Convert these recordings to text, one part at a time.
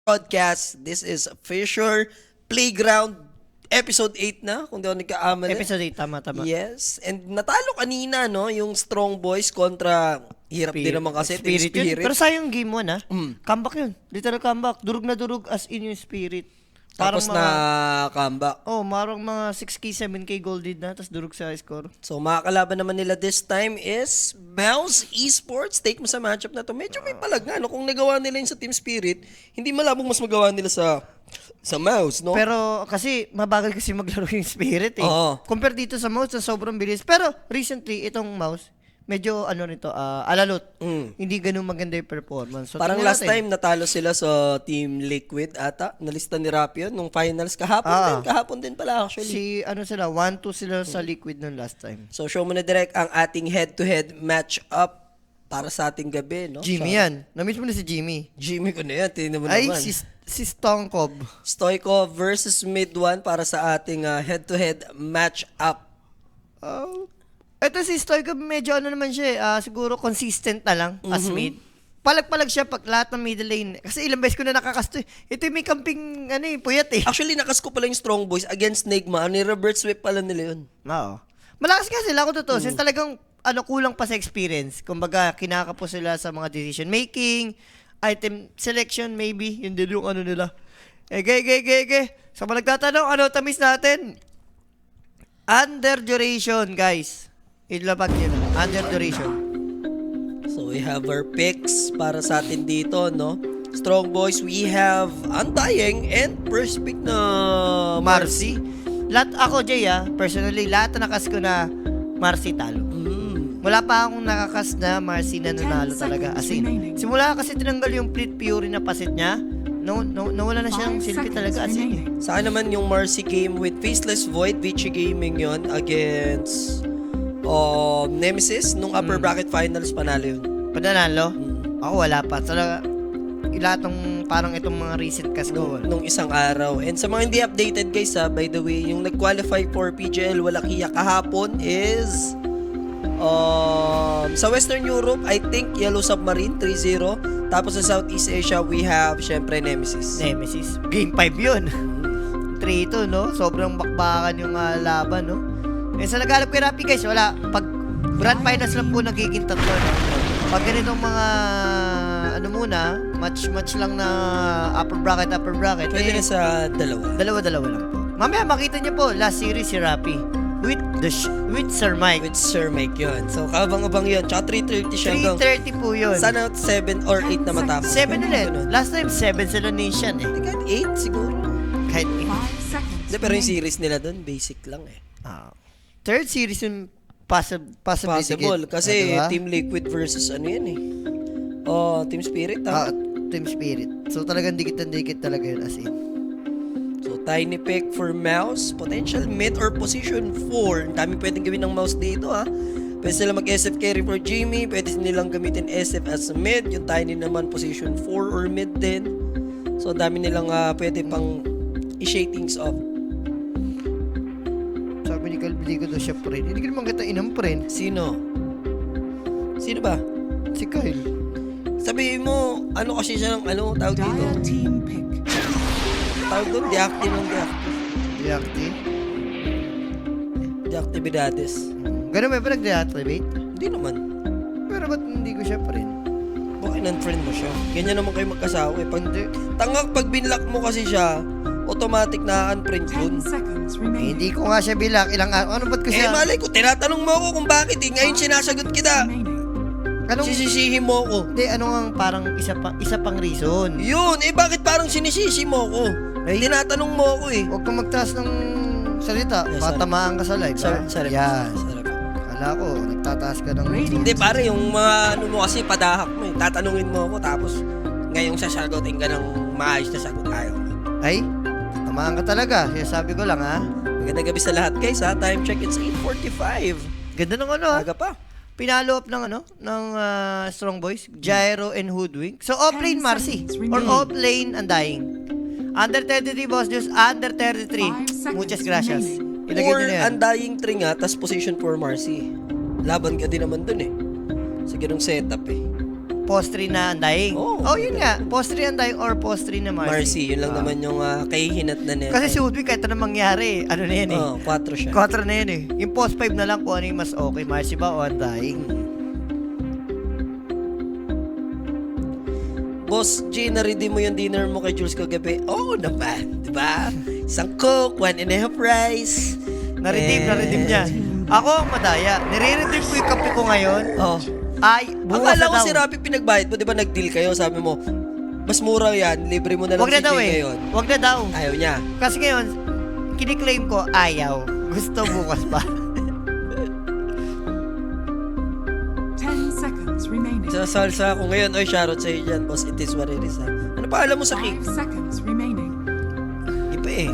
Podcast. This is Fisher Playground episode 8 na, kung di ako nagkaamali. Episode 8, tama. Yes. And natalo kanina, no? Yung Strong Boys kontra hirap din naman kasi Team Spirit yun. Spirit. Pero sayang game 1, Comeback yun. Literal comeback. Durug na durug as in yung Spirit. Tapos na comeback. Marang mga 6K, 7K gold lead na, tapos durug sa score. So, mga kalaban naman nila this time is Mouse Esports. Take mo sa matchup na to. Medyo may palag nga, no? Kung nagawa nila yun sa Team Spirit, hindi malabong mas magawa nila sa Mouse, no? Pero kasi, mabagal kasi maglaro yung Spirit eh. Oo. Compare dito sa Mouse, na sobrang bilis. Pero recently, itong Mouse, medyo alalot. Hindi ganun maganda yung performance. So, Parang tingnan last natin. time natalo sila sa Team Liquid ata. Nalista ni Rapio nung finals kahapon din pala actually. Sila, 1-2 sila sa Liquid nung last time. So show mo na direct ang ating head-to-head match-up para sa ating gabi, no? Jimmy yan. Na-miss mo na si Jimmy. Jimmy ko na yan, tingnan mo Ay, naman. si Stonkov. Stoico versus Mid-1 para sa ating head-to-head match-up. Ito si Stoikov, medyo naman siya, siguro consistent na lang as mid. Palag-palag siya pag lahat ng middle lane. Kasi ilang beses ko na nakakasto. Ito yung may camping, puyat eh. Actually, nakas ko pala yung Strong Boys against Nigma. Ni-reverse sweep pala nila yun. Oo. Malakas nga sila, kung totoo. Since talagang, kulang pa sa experience. Kumbaga, kinakapo sila sa mga decision making, item selection, maybe. Yun din yung nila. Sa mga nagtatanong, tamis natin? Under duration, guys. Ilabag nyo na. Under duration. So we have our picks para sa atin dito, no? Strong Boys, we have Undying and first pick na Marcy. Ako, Jay, personally, lahat na nakas ko na Marcy talo. Wala pa akong nakakas na Marcy na nanalo talaga. As in, simula kasi tinanggal yung Fleet Fury na pasit niya, nawala na siyang silbi talaga. As in, Sa akin naman yung Marcy game with Faceless Void, Vici Gaming yon against Nemesis. Nung upper bracket finals, panalo yun. Pananalo? Ako wala pa. Talaga, lahat ng parang itong mga recent cast ko. Nung isang araw. And sa mga hindi updated guys by the way, yung nag-qualify for PGL Wallachia kahapon is sa Western Europe, I think Yellow Submarine 3-0. Tapos sa Southeast Asia, we have syempre Nemesis. Game 5 yun. 3-2, no? Sobrang bakbakan yung laban, no? Sa naghalap kay Rappi, guys, wala. Pag grand finals lang po nagiging tatlo, no? Pag ganitong mga, match lang na upper bracket. Pwede na sa dalawa. Dalawa lang po. Mamaya makita niyo po, last series si Rappi. With Sir Mike. With Sir Mike yun. So, kabang-abang yun. Tsaka 3:30 siya hanggang 3:30 po yun. sana 7 or 8 na matapos. 7 ulit. Last time, 7 sila nation eh. Kahit 8 siguro. Kahit Hindi, pero yung series nila doon, basic lang eh. third series yung possible. Possible. Kasi diba? Team Liquid versus yan eh. Team Spirit Team Spirit. So talagang dikit talaga yun as in. So, tiny pick for Mouse. Potential mid or position 4. Ang daming pwedeng gawin ng Mouse dito Pwede sila mag-SF carry for Jimmy. Pwede nilang gamitin SF as mid. Yung tiny naman position 4 or mid din. So, ang dami nilang pwede pang i-shake things off. Sabi ni Calvin ko daw siya friend. Hindi ko naman kita inang friend. Sino? Sino ba? Si Kyle. Sabihin mo, kasi siya ng tawag dito? Tawag doon, deactive. Deactive? Deactividades. Ganun ba nag-deactivate? Hindi naman. Pero ba't hindi ko siya friend? Baka in-unfriend mo siya. Ganyan naman kayo magkasawa eh. Pag binlock mo kasi siya, automatic na unfriend yun. Hindi ko nga siya bilak. Ano ba't ko siya? Malay ko, tinatanong mo ako kung bakit ngayon sinasagot kita. Sisisihin mo ako. Hindi, parang isa pang reason. Yun, bakit parang sinisisi mo ako? Tinatanong mo ako eh. Huwag kang magtaas ng salita. Yes, Patamaan ka sa live. Sarap. Yan. Kala ko, nagtataas ka ng... Hindi pare, yung mga mo kasi padahak mo eh. Tatanungin mo ako tapos ngayong sasagutin ka ng maayos na sagot ayaw. Ay, tamaan ka talaga. Sabi ko lang Magandang gabi sa lahat guys Time check, it's 8:45. Ganda ng Aga pa. Pinalo up ng Strong Boys, Gyro and Hoodwink. So off-lane Marcy or off-lane Undying. Under 33 boss Diyos, under 33. Muchas gracias. Ilagay Or nyo na yan. Undying 3 nga, tas position for Marcy. Laban ka din naman dun eh. Sa ganung setup eh. post 3 na Undying. Oh, Yun nga. Post 3 Undying or post 3 na Marcy. Marcy, yun lang naman yung kahihinat na nito. Kasi si Woodwin, kahit anong mangyari, ano na yan eh. 4 siya. 4 na yan eh. Yung post 5 na lang kung ano yung mas okay. Marcy ba o Undying? Boss G, na-redeem mo yung dinner mo kay Jules kagabi? Oo naman, di ba? Isang Coke, 1.5 rice. Na-redeem niya. Ako ang madaya. Nire-redeem ko yung kape ko ngayon. Ay, bukas Akala na ko daw. si Rappi pinagbayad mo, di ba nag-deal kayo? Sabi mo, mas mura yan, libre mo na lang Wag na si daw G eh. ngayon. Wag na daw. Ayaw niya. Kasi ngayon, kiniklaim ko, ayaw. Gusto bukas pa. 10 seconds remaining. Sa salsa ako ngayon, oy, shoutout sa'yo dyan, boss. It is what it is, ha? Ano pa alam mo sa 5 cake? seconds remaining. Iba eh.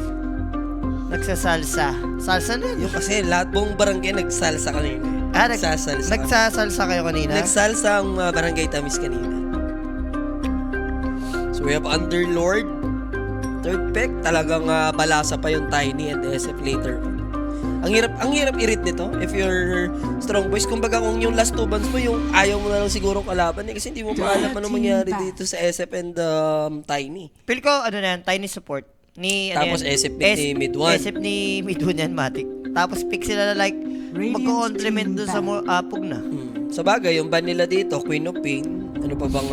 Nagsasalsa. Salsa na yun. Yung kasi lahat buong barangay nagsalsa kanina. Nagsasalsa. Nagsasalsa kayo kanina? Nagsalsa ang barangay Tamis kanina. So we have Underlord. Third pick, talagang balasa pa yung Tiny and SF later. Ang hirap i-read nito if you're strong boys. Kumbaga kung yung last 2 bands mo, yung ayaw mo na lang siguro kalaban eh, kasi hindi mo pa alam ano mangyari dito sa SF and Tiny. Feel ko, ano na yan, Tiny support. Tapos SF ni Mid-1. SF ni Mid-1 yan, Matic. Tapos pick sila na like, magko-complement dun sa Apog na. Sa bagay, yung ban nila dito, Queen of Pain, ano pa bang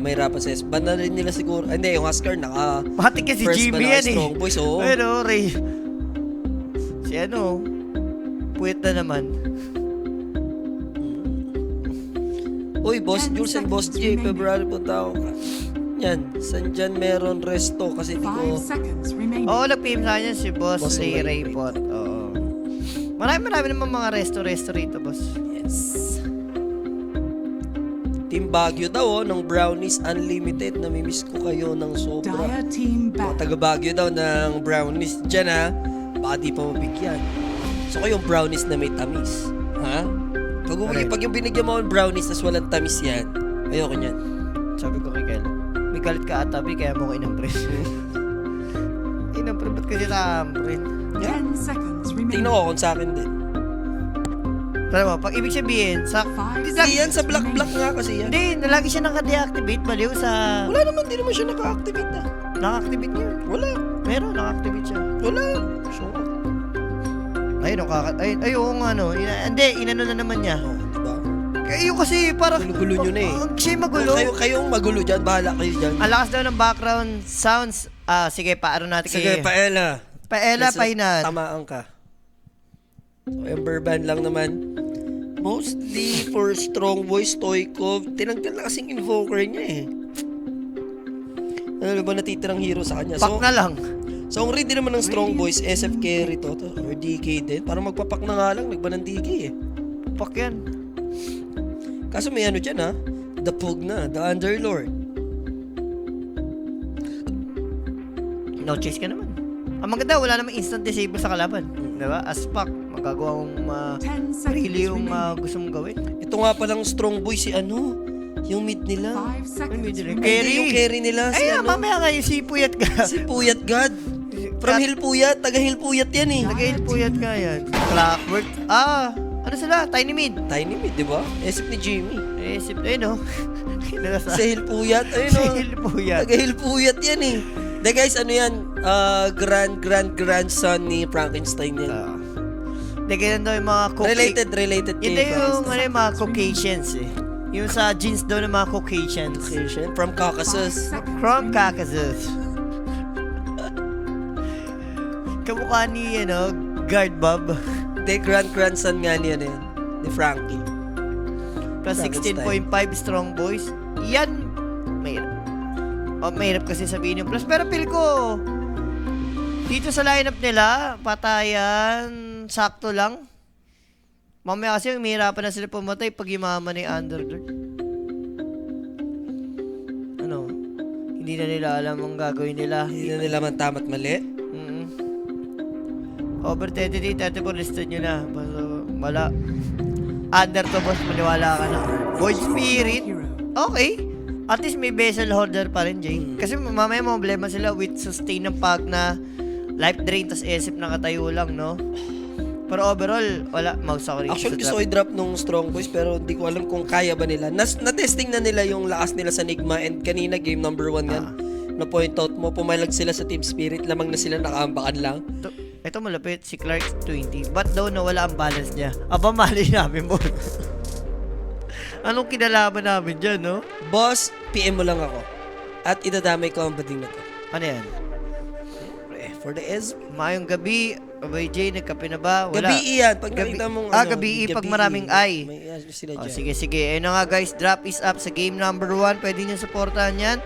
may rapas S? Ban na rin nila siguro. Hindi, yung Husker naka Matic kasi first Jimmy ban na yan eh. Strong Boys, oo. Pero, Ray, si ano, puwet na naman. Uy, Boss Jules and Boss J, February punta ako ka. Yan, san dyan meron resto kasi di 5 ko... seconds remaining. Oo, nag-PM sa kanya si Boss Boss Ray Ray Raypot. Oo. Marami naman mga resto rito, boss. Yes. Team Baguio daw, ng Brownies Unlimited. Namimiss ko kayo ng sobra. Dire team back. Taga Baguio daw ng Brownies. Dyan ha, baka di pa mabigyan. So kayong Brownies na may tamis. Ha? Pag yung binigyan mo ng Brownies tas walang tamis yan, ayoko niyan. Sabi ko kay Kel, may galit ka atabi kaya mo ko inampres. Inampres, ba't kasi nakampres? 10 seconds remaining. Tingnan ko kung sa akin din. Pero mo, pag ibig sabihin, Hindi yan, sa black-black nga kasi yan. Hindi, lagi siya naka-deactivate, baliw sa... Wala naman, di naman siya naka-activate na. Naka-activate niya. Wala. Meron, naka-activate siya. Wala. So, Ayun, ay, oo nga, no. Hindi, inano na naman niya. diba? Kayo kasi parang... Gulo-gulo nyo na eh. Siya magulo. Kayong magulo dyan, bahala kayo dyan. Ang lakas daw ng background sounds. Sige, paano natin Sige, Paela. Paela, pahinat. Tamaan ka. So, Ember Band lang naman. Mostly for strong voice, Stoikov. Tinanggal na kasing invoker niya eh. Ano ba natitirang hero sa kanya? Pak na lang. So, ang ready naman ng strong voice, SF carry to or DK din. Parang magpapak na nga lang, nagba ng DK eh. Pak yan. Kaso may ano dyan ha, the Pug na, the Underlord. No chase ka naman. Ang maganda, wala namang instant disable sa kalaban. Diba? As pak, magagawa mong 10 seconds really yung remaining. gusto mong gawin. Ito nga palang strong boy si ano, yung mid nila. 5 seconds Ay, remaining. Carry. Yung carry nila, si Ay, ano, mamaya nga yung si Puyat ka. si Puyat God. From Hill Puyat, taga Hill Puyat yan eh. Nag-ail Puyat ka yan. Clockwork. Ano sila? Tiny mid. Tiny mid, di ba? Esip ni Jimmy. Sip, ayun o. Sa Hill Puyat, ayun Si o. Hill Puyat. Taga Hill Puyat yan eh. De guys, ano yan? Grandson ni Frankenstein yan. Hindi, ganun daw yung mga Related Yun kay daw yung Frankenstein. yung mga Caucasians eh. Yung sa jeans daw ng mga Caucasians. Caucasian, from 5 Caucasus. seconds. From Caucasus. Kamukha ni, Guard Bob. De grandson nga niya na yan. Ni Frankie. Plus 16.5 strong boys. Yan, mahirap. Mahirap kasi sabihin yung plus. Pero feel ko, dito sa lineup nila, patayan, sakto lang. Mamaya kasi mahirapan na sila pumatay pag yumaman ni Underdog. Hindi na nila alam ang gagawin nila. Hindi na nila man tama't mali. Over 33, 34, listed nyo na. Basta, wala. Under to, boss, maniwala ka na. Void Spirit, okay. At least may vessel holder pa rin, Jay. Kasi mamaya problema sila with sustain ng pag na life drain tas SF nakatayo lang, no? Pero overall, wala. Mouse ako rin. Actually, gusto ko i-drop nung Strong Boys pero hindi ko alam kung kaya ba nila. Na-testing na nila yung lakas nila sa Nigma and kanina game number 1 yan. Na-point out mo, pumalag sila sa Team Spirit. Lamang na sila nakaambakan lang. Ito malapit, si Clark 20. Ba't daw nawala ang balance niya? Aba, mali namin mo. Anong kinalaman namin dyan, no? Boss, PM mo lang ako. At idadamay ko ang bading na to. Ano yan? For the SB. Mayong gabi, Abay J, nagkape na ba? Wala. Gabi yan. Pag nakita mong gabi pag maraming ay. May sila Oh, dyan. sige. Ayun na nga guys, drop is up sa game number 1. Pwede nyo supportahan yan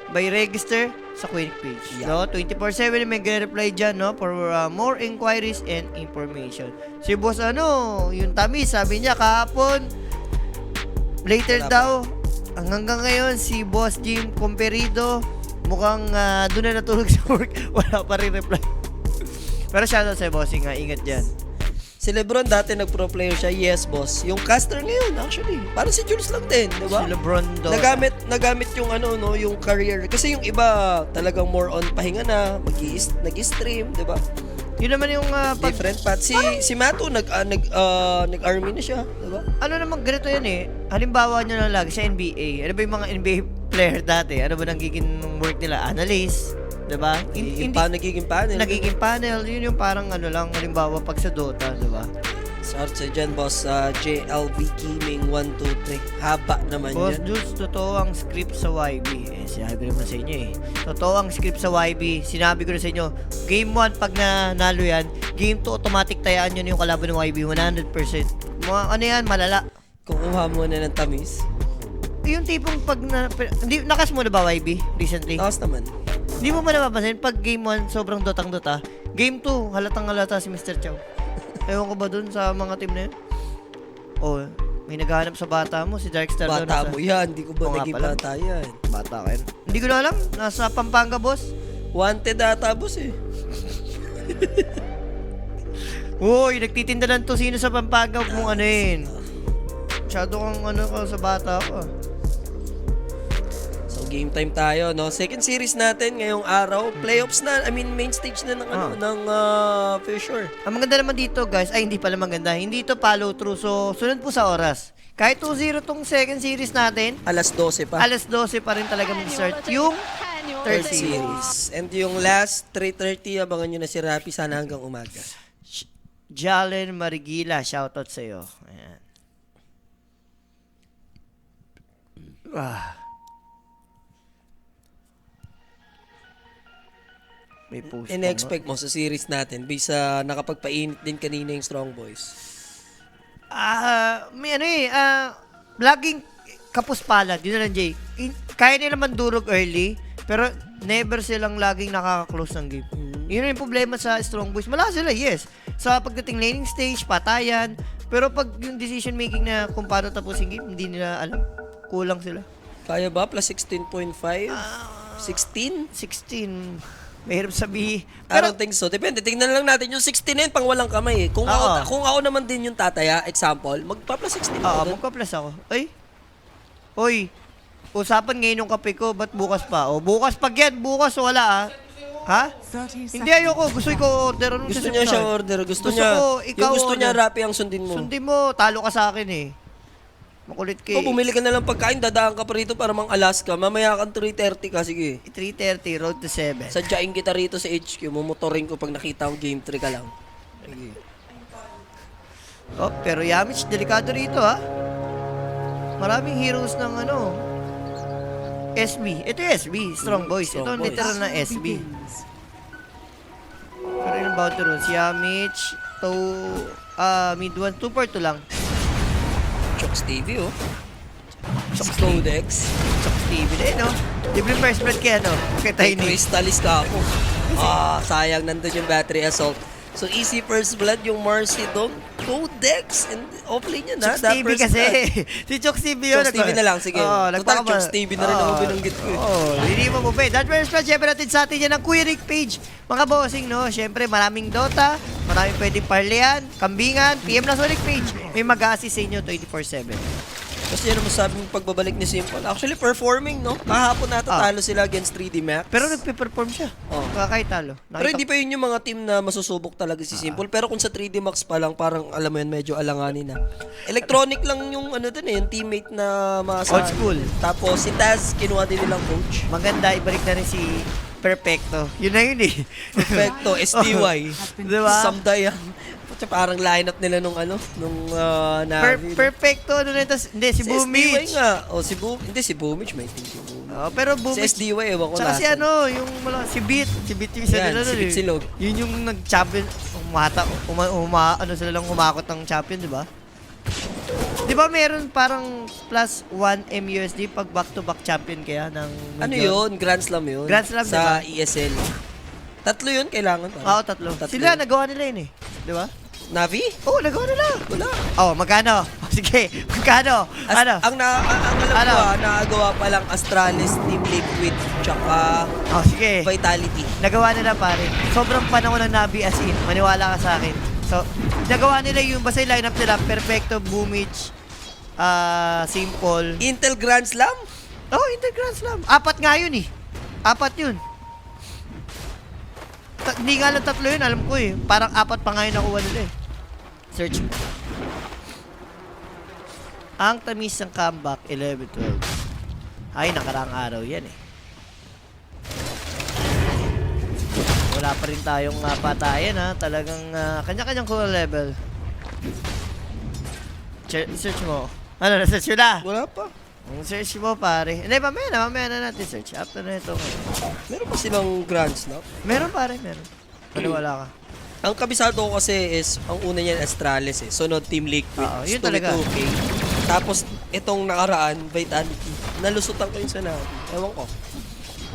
by register sa Queen page. Yeah. No? 24/7 may reply dyan, no? For more inquiries and information. Si boss yung Tamis, sabi niya kahapon, later Wala daw. Hanggang ngayon, si Boss Jim Comperido, mukhang doon na natulog sa work. Wala pa rin reply. Pero shoutout sa bossing nga, ingat dyan. Si Lebron dati nag-pro player siya. Yes, boss. Yung caster ngayon, actually. Parang si Jules lang din, di ba? Si Lebron daw. Nagamit yung yung career. Kasi yung iba talagang more on pahinga na, nag-stream, di ba? Yun naman yung Different path. Si Mato nag-army na siya, di ba? ano naman ganito yan eh. Halimbawa nyo na lagi sa NBA. Ano ba yung mga NBA player dati? Ano ba nagiging work nila? Analyst, 'di ba? Nagiging panel. Nagiging panel. Yun yung parang lang halimbawa pag sa Dota, 'di ba? Shout sa dyan, boss. JLV Gaming 123. Haba naman Boss yan. Jules, totoo ang script sa YB. Sinabi ko naman sa inyo eh. Totoo ang script sa YB. Sinabi ko na sa inyo, game 1 pag nanalo yan, game 2 automatic tayaan yun yung kalaban ng YB 100%. Ano yan, malala. Kukuha mo na ng tamis. Yung tipong pag nakas mo na ba YB recently? Tapos naman. Hindi mo ba napapansin, pag game 1, sobrang dotang-dota. Game 2, halatang-halata si Mr. Chow. Ewan ko ba dun sa mga team na yun? Oh, may naghahanap sa bata mo, si Darkstar. Bata mo yan. Hindi ko ba Oo nga naging pala. bata yan? Bata ka yun. Hindi ko na alam. Nasa Pampanga, boss. Wanted ata, boss eh. Uy, nagtitinda ng tosino sa Pampanga. Huwag mong anuin. Masyado kang ka sa bata ko. So, game time tayo, no? Second series natin ngayong araw. Playoffs na. I mean, main stage na ng Fisher. Ang maganda naman dito, guys, ay hindi pala maganda. Hindi ito follow through. So, sunod po sa oras. Kahit 2-0 tong second series natin, Alas 12 pa. alas 12 pa rin talaga mag-start yung Third third series. series. And yung last 3:30, abangan nyo na si Rapi sana hanggang umaga. Jalen Marigila, shoutout sa'yo. Ayan. May post In-expect mo sa series natin based sa nakapagpainit din kanina yung Strong Boys. May laging kapos palad, yun na lang, Jay. Kaya nila mandurog early, pero never silang laging nakaka-close ng game. Yun yung problema sa Strong Boys. Malakas sila, yes. Sa pagdating laning stage, patayan. Pero pag yung decision making na kung paano tapusin game, hindi nila alam. Kulang sila. Kaya ba? Plus 16.5? 16? 16. Mahirap sabihin. I don't think so. Depende. Tingnan lang natin yung 16 na yun, pang walang kamay eh. Kung ako naman din yung tataya, example, magpa-plus 16 ako. Magpa-plus ako. Ay. Hoy. Usapan ngayon yung kape ko, ba't bukas pa? O, bukas pag yan. Bukas wala Ha? 30 Hindi, ayoko. Gusto ko order. Anong Gusto sasabihin niya siya sa'kin? order. Gusto Gusto niya, ko, ikaw yung gusto niya, order. Rapi ang sundin mo. Sundin mo. Talo ka sa akin eh. Makulit ka O, bumili ka na lang pagkain, dadaan ka pa rito para mang Alaska. Mamaya kang 3:30 ka, sige. 3:30, road to 7. Sadyain kita rito sa HQ, mumotorin ko pag nakita ko game 3 ka lang. Sige. Oh, pero Yamich, delikado rito Maraming heroes ng SB. Ito yung SB, Strong Boys. Strong Ito ang Boys. literal na SB. begins. Pero yung bounty runes, Yamich, mid 1, 2-4-2 lang. Chokes TV, oh. Chokes Codex. Chuck Steven, Libre first blood kaya, kay May Tiny. Crystallis ka ako. Sayang, nandun yung battery assault. So, easy first blood, yung Marcy Dome, Codex, and offlane yun, Chuck Steven kasi. Si Chuck Steven yun. Chokes TV na lang, sige. Total, Chokes TV na rin ako binanggit ko eh. Hindi mo po That first blood, syempre natin sa atin yan ang Kuya Rick page. Mga bossing, syempre maraming Dota, maraming pwedeng parleyan, kambingan, PM na sa Rick page. May mag-assist sa inyo 24/7. Kasi yan ang masabing pagbabalik ni Simple. Actually, performing, no? Kahapon natatalo sila against 3D Max. Pero nagpe-perform siya. Oh. Kahit talo. Pero hindi pa yun yung mga team na masusubok talaga si Simple. Pero kung sa 3D Max pa lang, parang alam mo yun, medyo alanganin na. Electronic lang yung ano dun yung teammate na Old school. Tapos si Taz, kinuha din nilang coach. Maganda, ibalik na rin si Perfecto. Yun na yun eh. Perfecto, SDY. Diba? Samday parang lineup nila nung Navi. Perfecto, ano na ito? Hindi, si SDY Boomich. nga. O, hindi, si Boomich, may think si Boomich. Pero Si Boomich. SDY, ewan ko Tsaka si nasan. si Beat. Si Beat yung isa Yan, nila si nun Beat eh. Silog. Yun yung nag-champion. Ano sila lang humakot ng champion, di ba? Di ba meron parang plus 1 MUSD pag back-to-back champion kaya ng Ano Major? yun? Grand Slam yun? Grand Slam, Sa diba? ESL. Tatlo yun, kailangan pa. Oo, tatlo. Sila, nagawa nila yun eh. Di ba? Navi? Oo, nagawa nila. Wala. Magkano? Sige, magkano? Ano? Ang alam Ano? ko, nakagawa pa lang Astralis, Team Liquid, tsaka Sige. Vitality. Nagawa nila pare. Sobrang panahon ng Navi as in. Maniwala ka sa akin. So, nagawa nila yung basta yung lineup nila. Perfecto, Boomich, Simple. Intel Grand Slam? Inter Grand Slam. 4 nga yun eh. 4 yun. Hindi nga lang 3 yun, alam ko eh. Parang 4 pa nga yun nakuha nila eh. Search mo. Ang tamis ng comeback, 11-12. Ay, nakaraang araw yan eh. Wala pa rin tayong patayan ha. Talagang kanya-kanyang cool level. Search mo. Ano, na-search mo na? Wala pa. Search mo pare. Hindi, mamaya na natin search. After na ito. Meron pa silang Grand Slam? Meron pare, meron. Wala ka. Ang kabisado ko kasi is, ang una niyan Astralis eh. Sunod Team Liquid. Oo, yun talaga. 2K. Tapos, itong nakaraan, Vitality. Nalusutan ko yun sa Navi. Ewan ko.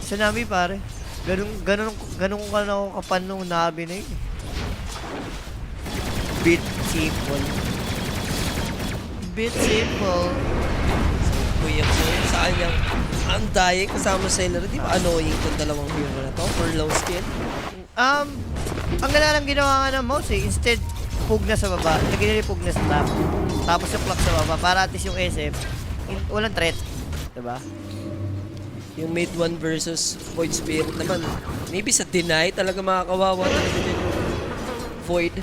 Sa Navi pare. Ganun ko ka na ako kapan nung Navi na yun. Bit simple. Bit simple. Kuya ko, sa kanyang ang dayang kasama sa Sailor. Di ba annoying itong dalawang hero na to for low skill? Ang ganda lang ginawa nga ng mouse eh. Instead, pug na sa baba. Lagyan nila yung pug na sa top. Tapos yung clock sa baba. Para at least yung SF, walang threat. Diba? Yung mid 1 versus Void Spirit naman. Maybe sa deny talaga makakawawa talaga din yung Void.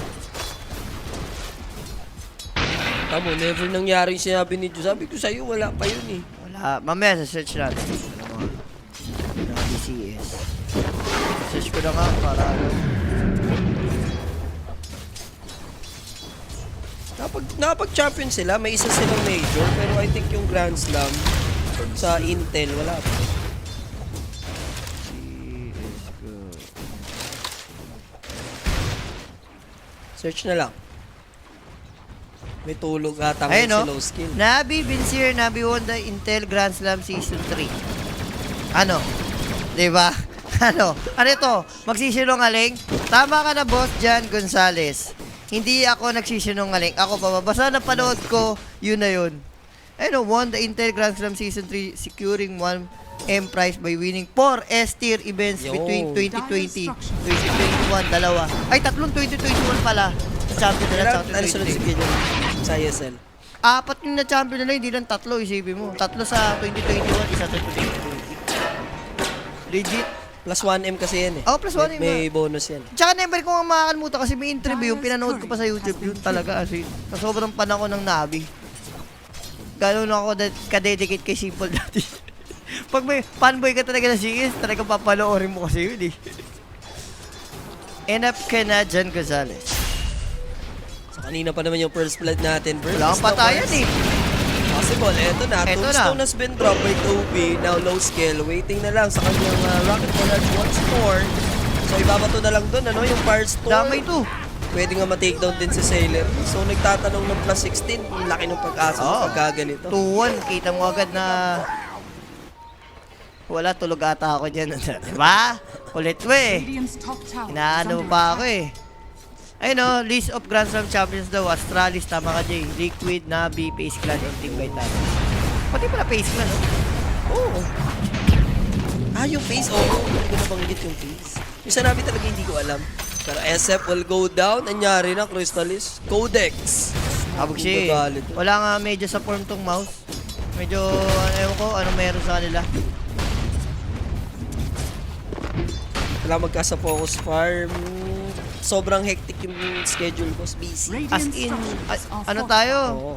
Tamo, never nangyari yung sinabi ni Diyos. Sabi ko sa'yo, wala pa yun eh. Wala. Mamaya sa search natin. DCS. Search ko na nga para Nakapag-champion sila, may isa silang major, pero I think yung Grand Slam sa Intel, wala pa. Search na lang. May tulog ata Ayun, si no? low skill. Nabi Vincier, Nabi won the Intel Grand Slam Season 3. Ano? Diba? Ano? Ano ito? Magsisinungaling? Tama ka na, boss, Jan Gonzalez. Hindi ako nagsisinungaling. Ako pa, basta napanood ko, yun na yun. Ano, won the Intel Grand Slam Season 3, securing 1M prize by winning 4 S-tier events Yo. between 2020, 2021, dalawa. Ay, tatlong 2021 pala. Champion nila sa Ano sunod si 2020. Gideon sa ESL? 4 yung na-champion nila, hindi lang 3, isipin mo. 3 sa 2021, isa sa 2020. Legit. Plus 1M kasi yan eh. Oh, plus 1M May bonus yan. Tsaka never ko nga makakalimutan kasi may interview yung pinanood ko pa sa YouTube yun talaga kasi sa sobrang panahon ng Navi. Gano'n ako ka-dedicate kay Simple dati. Pag may fanboy ka talaga ng CS, talagang papanoorin mo kasi yun eh. End up ka na, Jan Gonzalez. So kanina pa naman yung first blood natin. Wala kang patayan eh. Possible. Eto na. Eto Tombstone na. has been dropped by Toby. Now low skill. Waiting na lang sa kanyang rocket barrage once more. So ibabato na lang doon ano, yung Firestorm. Damay to. Pwede nga ma-takedown din si Sailor. So nagtatanong ng plus 16. Ang laki ng pag-asa Oo. pagka ganito. 2-1, kita mo agad na wala, tulog ata ako dyan. Diba? Kulit mo eh. Radiant's top tower. is Inaano under pa ako attack. eh. Ayun o, list of Grand Slam champions daw. Astralis, tama ka Jay. Liquid, Navi, Pace Clan, and Team Vitality. Pati pala Pace Clan, no? Oo. Yung face. Oo. Hindi ko nabanggit yung face. Yung sanabi talaga hindi ko alam. Pero SF will go down. Anyari na, Crystallis. Codex. Abog siya eh. Magagalit. Wala nga medyo sa form tong mouse. Medyo, ewan ko, anong meron sa kanila. Wala magkasa focus farm. Sobrang hectic yung schedule ko. Busy. As Radiant in, structures are ano fortified. tayo? Oo.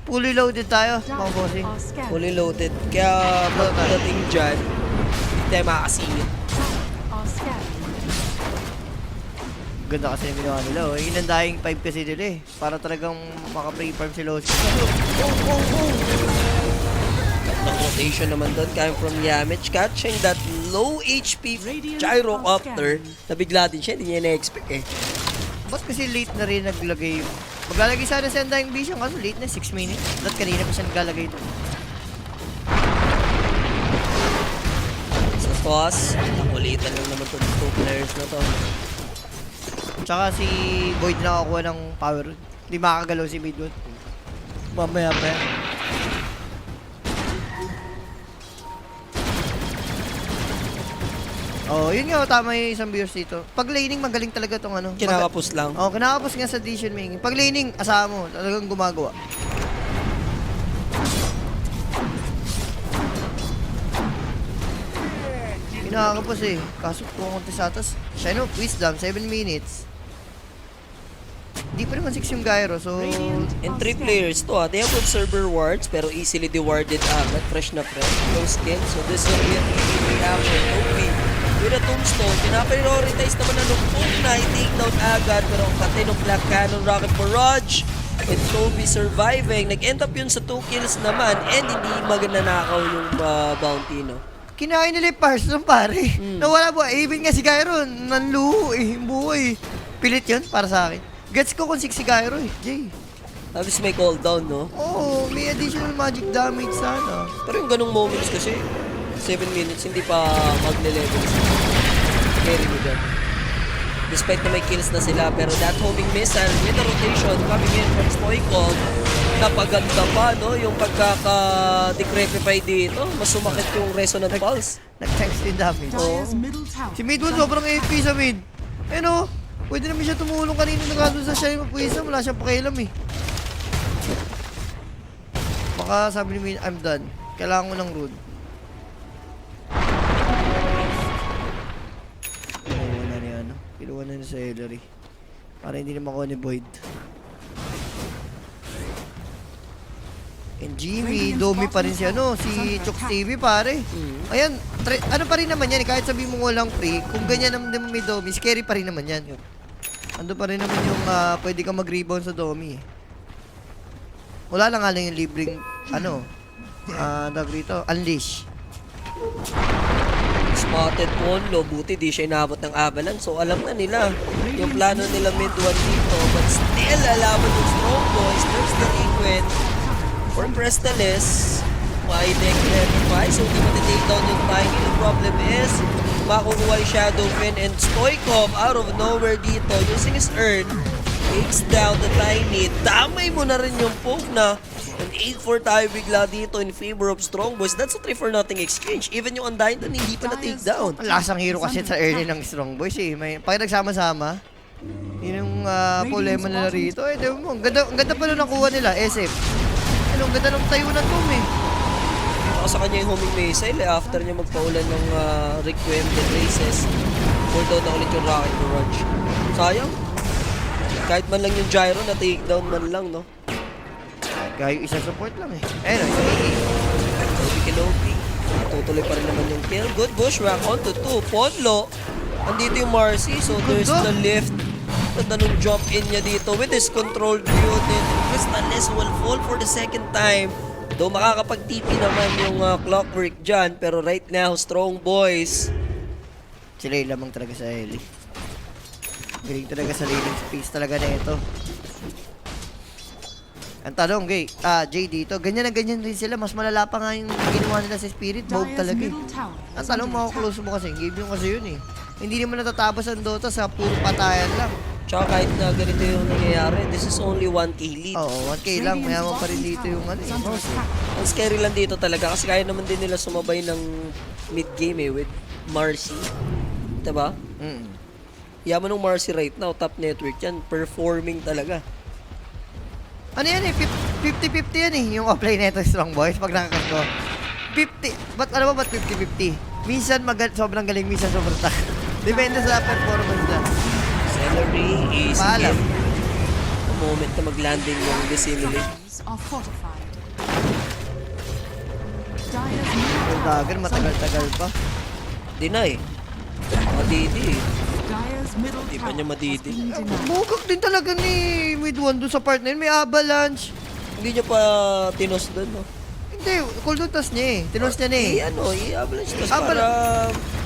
Fully loaded tayo, mga Giants bossing. are scared. Fully loaded. Kaya pagdating dyan, hindi tayo makakasingit. Are scared. Ganda kasi yung ginawa nila, oh. Yun ang dahing 5 kasi nila eh. Para talagang maka-pre-farm si Losi. Ang rotation naman doon, coming from Yamich, catching that low HP Gyrocopter na bigla din siya, hindi niya na-expect eh. Ba't kasi late na rin naglagay? Maglalagay sana si Undying Vision, kaso late na, 6 minutes. Ba't kanina pa siya naglalagay ito? Sa toss, nakulitan lang naman itong 2 players na to. Tsaka si Void nakakuha ng power. Hindi makakagalaw si Midwood. Mamaya pa yan. Oh, yun nga, tama yung isang viewers dito. Pag laning, magaling talaga tong ano. Kinakapos lang. Oh, kinakapos nga sa decision making. Pag laning, asahan mo, talagang gumagawa. Kinakapos eh. Kaso kung konti sa atas. Shine of Wisdom, 7 minutes. Di pa naman 6 yung Gyro, so... And 3 players to they have observer wards pero easily dewarded agad. Fresh na fresh. No skin. So this will be a 3 reaction. Okay. With a tombstone, pinaprioritize naman na Lupong na i-take down agad pero ang patay ng Black Cannon Rocket Barrage and Toby surviving. Nag-end up yun sa 2 kills naman and hindi magnanakaw yung bounty, no? Kinain nila yung Parson, pare. Nawala po. Even nga si Gyro, nanluho eh, yung buhay. Pilit yun para sa akin. Gets ko kung 6 si Gyro eh, Jay. Tapos may cooldown, no? Oo, may additional magic damage sana. Pero yung ganung moments kasi, 7 minutes, hindi pa magle-level sa carry mo dyan. Despite na may kills na sila, pero that homing missile with the rotation coming in from Stoikov, napaganda pa, no? Yung pagkaka-decrepify dito, mas sumakit yung resonant pulse. Nag-tanks din damage. Dire's middle tower. Si Midwood sobrang AP sa mid. Eh no, pwede naman siya tumulong kanina na doon sa siya yung magpuwisa. Wala siyang pakialam eh. Baka sabi ni Min, I'm done. Kailangan ko ng rune. Kinuha na ni ano. Kinuha na ni sa Hillary. Para hindi naman ako ni Void. And Jimmy, Domi pa rin si ano, si Chooks TV pare. Ayan, ano pa rin naman yan, kahit sabihin mo walang free, kung ganyan naman may Domi, scary pa rin naman yan. Ando pa rin naman yung pwede kang mag-rebound sa Domi. Wala lang nga lang yung libreng, ano, tawag rito, unleash. Spotted Ponlo, buti di siya inabot ng Avalanche. So alam na nila yung plano nila mid-1 dito. But still, alaman yung Strong Boys. There's the Liquid. For Prestalis, may decrepify. So hindi matitake down yung Tiny. The problem is, makukuha yung Shadowfin and Stoikov out of nowhere dito. Using his Earn, takes down the Tiny. Damay mo na rin yung poke na. And 8-4 tayo bigla dito in favor of Strong Boys. That's a 3-4-0 exchange. Even yung Undying doon, hindi pa na-take down. Ang lasang hero kasi sa early ng Strong Boys eh. May, pag nagsama-sama, yun yung problema nila rito. Eh, di mo, ang ganda pa nun nakuha nila, SF. Ano, ang ganda ng tayo ng Tom eh. Ako sa kanya yung homing missile after niya magpaulan ng requiem-led races. Pull down na ulit yung Rocket Barrage. Sayang. Kahit man lang yung Gyro na take down man lang, no? Kaya yung isa support lang eh. Ayun, isa Toby Kenobi. Tutuloy pa rin naman yung kill. Good bushwhack onto 2. Ponlo. Andito yung Marcy. So there's the lift. Ganda nung jump in niya dito with his controlled view. Then Crystallis will fall for the second time. Though makakapag-TP naman yung Clockwork dyan. Pero right now, Strong Boys. Sila yung lamang talaga sa Ellie. Galing talaga sa laning space talaga na ito. Ang tanong, Jay dito, ganyan na ganyan rin sila. Mas malala pa nga yung ginawa nila sa Spirit. Mode Dire's talaga eh. middle tower. Ang tanong, makaklose mo kasi. Game yung kasi yun eh. Hindi naman natatapos ang Dota sa puro patayan lang. Tsaka kahit na ganito yung nangyayari, this is only 1k lead. Oo, 1K lang. Mayaman pa rin dito yung ano. Is under attack. Ang scary lang dito talaga kasi kaya naman din nila sumabay ng mid-game with Marcy. Diba? Yaman ng Marcy right now, top network yan. Performing talaga. Ano yan eh? 50-50 yan eh, yung offline neto Strong Boys pag nakakasko. 50, ba't 50-50? Minsan sobrang galing, minsan sobrang tak. Depende sa performance na. Celery is Paalam. the moment na mag-landing yung dissimulate. Structures are fortified. Dire's middle Yung tower dagger, is under matagal-tagal attack. pa. Deny. Madidi eh. Dire's middle Di pa tower niya has madidi. been denied. Bugak din talaga ni Mid 1 doon sa part na yun. May avalanche. Hindi niya pa tinos doon, no? Hindi, cooldown tas niya eh. Tinos niya na eh. I-avalanche tas para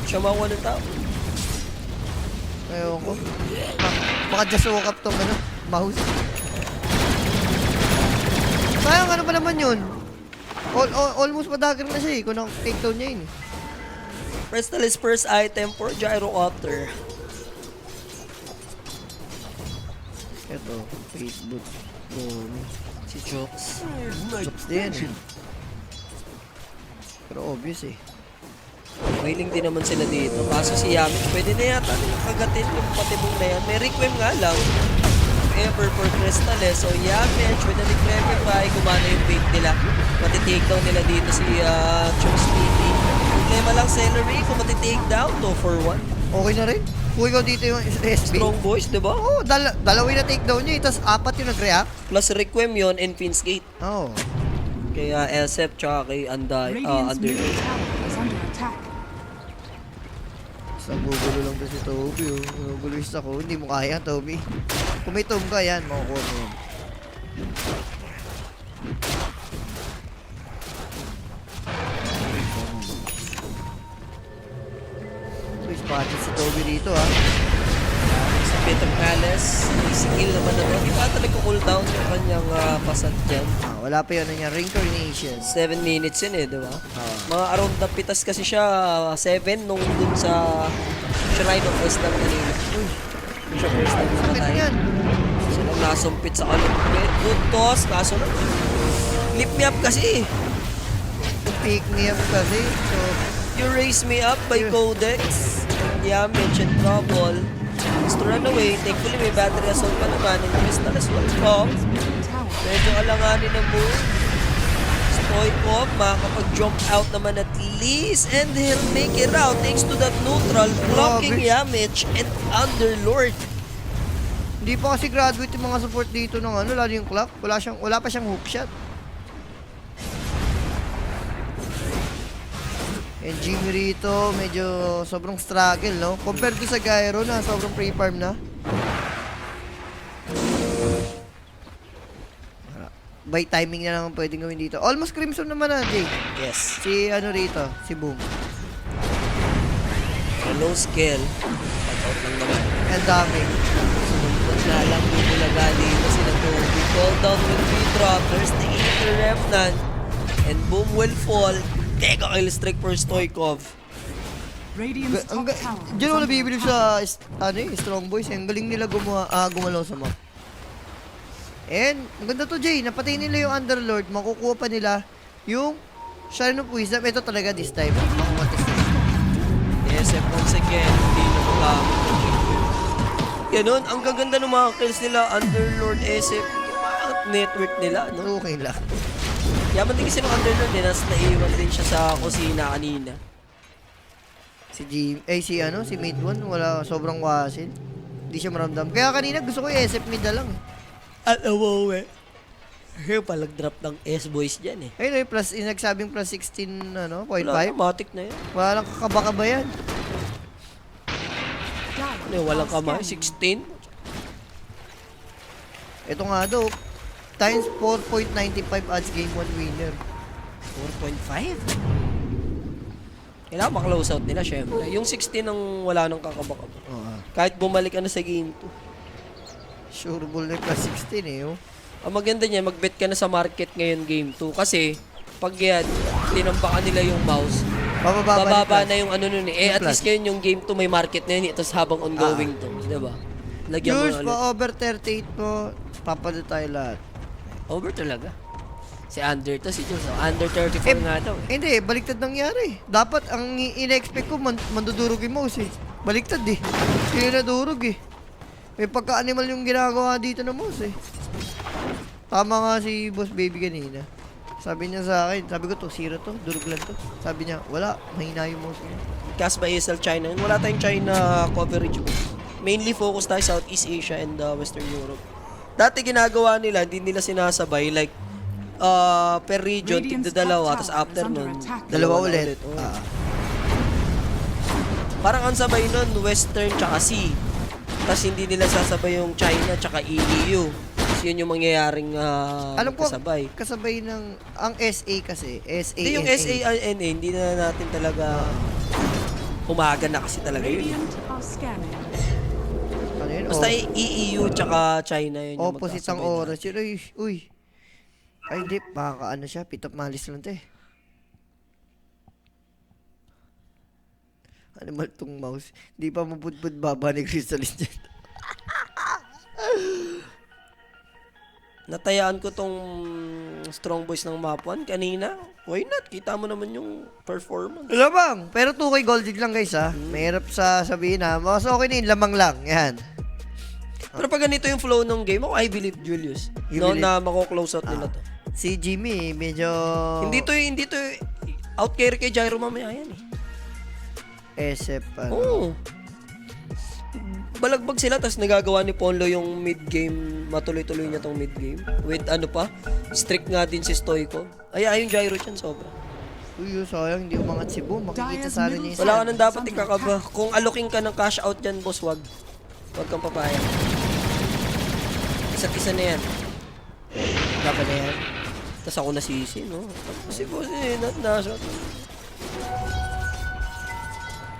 siya makuha ng tao. Ayoko. Baka just woke up tong mouse. Sayang ano pa naman yun? Almost madagger na siya eh. Kung take-down niya yun eh. Prestal is first item for Gyrocopter. Ito, Facebook. Si Jokes. Jokes din eh. Pero obvious eh. Willing din naman sila dito. Kaso si Yamich, pwede na yata nilang kagatin yung patibong na yan. May requiem nga lang. Ever for Crystal eh. So Yamich, with the Liquefy, gumana yung bait nila. Matitake down nila dito si Chokes PT. Problema lang Celery, kung matitake down, 2 for 1. Okay na rin. Kung ikaw dito yung SB. Strong boys, di ba? Oo, dalawin na takedown niya eh. Tapos 4 yung nag-react. Plus requiem yun and Finn's Gate. Oo. Kaya SF tsaka kay Radiant's Under. middle tower is under attack. Sa gugulo lang to si Toby oh. Guguloist ako. Hindi mo kaya, Toby. Kung may tomb ka, yan. Makukuha mo yan. Uy, spotted si Toby dito ah. Sa Pit of Palace, skill naman na doon. Di ba talaga cooldown yung kanyang pasad dyan? Wala pa yun niya. Reincarnation. 7 minutes yun eh, di ba? Mga around the pitas kasi siya, 7 nung dun sa Shrine of Wisdom kanina. Uy, siya first time Sakit namatay. yan. Silang nasumpit sa kalumpit. Good toss, kaso lang. Flip me up kasi. Pick me up kasi. So, You raise me up by Yun. Codex. And Yamich and Trouble. Has to run away. Thankfully may battery assault pa naman. And Crystal as well. Pop. Middle tower Medyo alanganin ang move. Stoikov makakapag-jump out naman at least. And he'll make it out thanks to that neutral blocking Grabe. Yamich and Underlord. hindi pa kasi graduate yung mga support dito ng lalo yung clock. Wala pa siyang hookshot. And Jimmy rito, medyo sobrang struggle, no? Compared to sa Gyro na sobrang pre-farm na. By timing na lang ang pwedeng gawin dito. Almost Crimson naman na, Jay. Yes. Si rito, si Boom. So low skill. Pag-out lang naman. Ang dami. Sumunod na lang bumulaga dito sila Toby. Call down with 3 droppers. The Ether Remnant. And Boom will fall. Teka kill streak for Stoikov. Radiant's top tower is Diyan ako under nabibilib attack. sa Strong Boys. Ang galing nila gumalaw sa map. And, maganda to, Jay. Napatay nila yung Underlord. Makukuha pa nila yung Shrine of Wisdom. Ito talaga this time. Makumatis na. SF once again, hindi na magamit. Ganun, ang gaganda ng mga kills nila, Underlord, SF, yung mga network nila, no? Okay lang. Yaman din kasi ng Underlord, eh, nas naiwan din siya sa kusina kanina. Si Mid 1, wala, sobrang wasil. Hindi siya maramdam. Kaya kanina gusto ko yung SF mid na lang. At awaw eh. Kaya palag drop ng S-boys dyan eh. Ayun, plus, nagsabing plus 16, 0.5. Wala, matik na yan. Wala lang kakabaka ba yan? Dire Ano, walang are kamay, scanning. 16. Ito nga daw, times 4.95 odds game 1 winner. 4.5? Kailangan maklose out nila, syempre. Yung 16 ang wala nang kakabaka. Kahit bumalik ka na sa game 2. Sure ball na yung plus 16 eh. Oh. Ang maganda niya, mag-bet ka na sa market ngayon game 2. Kasi, pag yan, tinambakan nila yung mouse, bababa na yung ano nun eh. At Plus. least ngayon yung game 2 may market na yun. Tapos habang ongoing to. Diba? Lagyan mo Yours na ulit. pa over 38 mo, papalo tayo lahat. Over talaga. Si Under to, si Jules. Oh, under 34 nga daw eh. Hindi, baliktad nangyari. Dapat, ang ina-expect ko, mandudurog yung mouse eh. Baliktad eh. Hindi nadurog eh. May pagka-animal yung ginagawa dito ng mouse eh. Tama nga si Boss Baby kanina. Sabi niya sa akin, sabi ko to, zero to, durog lang to. Sabi niya, wala, mahina yung mouse niya. Cast by ASL China. Wala tayong China coverage. Mainly focus tayo Southeast Asia and Western Europe. Dati ginagawa nila, hindi nila sinasabay. Like, per region, tigda dalawa. Tapos after nun, Dalawa ulit. Oo. Parang ang sabay nun, Western tsaka C. Tapos hindi nila sasabay yung China tsaka EU. Tapos yun yung mangyayaring Alam ko, kasabay. kasabay ng, ang SA kasi, SA. Hindi yung SANA, hindi na natin talaga umaga na kasi talaga yun. Radiant are scanning. Ano yun? Basta EU tsaka China yun yung Opposite ang magkasabay oras. Yun, uy. Ay, di, baka ano siya, pitop malis lang to eh. Animal tong mouse. Hindi pa mabudbud baba ni Crystallis dyan. Natayaan ko tong Strong Boys ng Map 1 kanina. Why not? Kita mo naman yung performance. Wala bang? Pero 2K gold dig lang guys ha. Mahirap sa sabihin ha. Mas okay na yun, lamang lang. Yan. Pero pag ganito yung flow ng game, ako I believe Julius. You No, believe? na mako-close out nila to. Si Jimmy, medyo... Hindi to out carry kay Gyro mamaya yan eh. SF ano. Oo. Balagbag sila, tapos nagagawa ni Ponlo yung mid-game, matuloy-tuloy niya tong mid-game. With ano pa, strict nga din si Stoico. Ayun Gyro dyan, sobra. Uy, sayang, hindi umangat si Boom. Makikita sa rin niya. Wala ka nang dapat ikakaba. Kung aloking ka ng cash out dyan, boss, wag. Wag kang papayag. Isa't isa na yan. Dapat na yan. Tapos ako nasisi, no? Kasi boss, na-shot.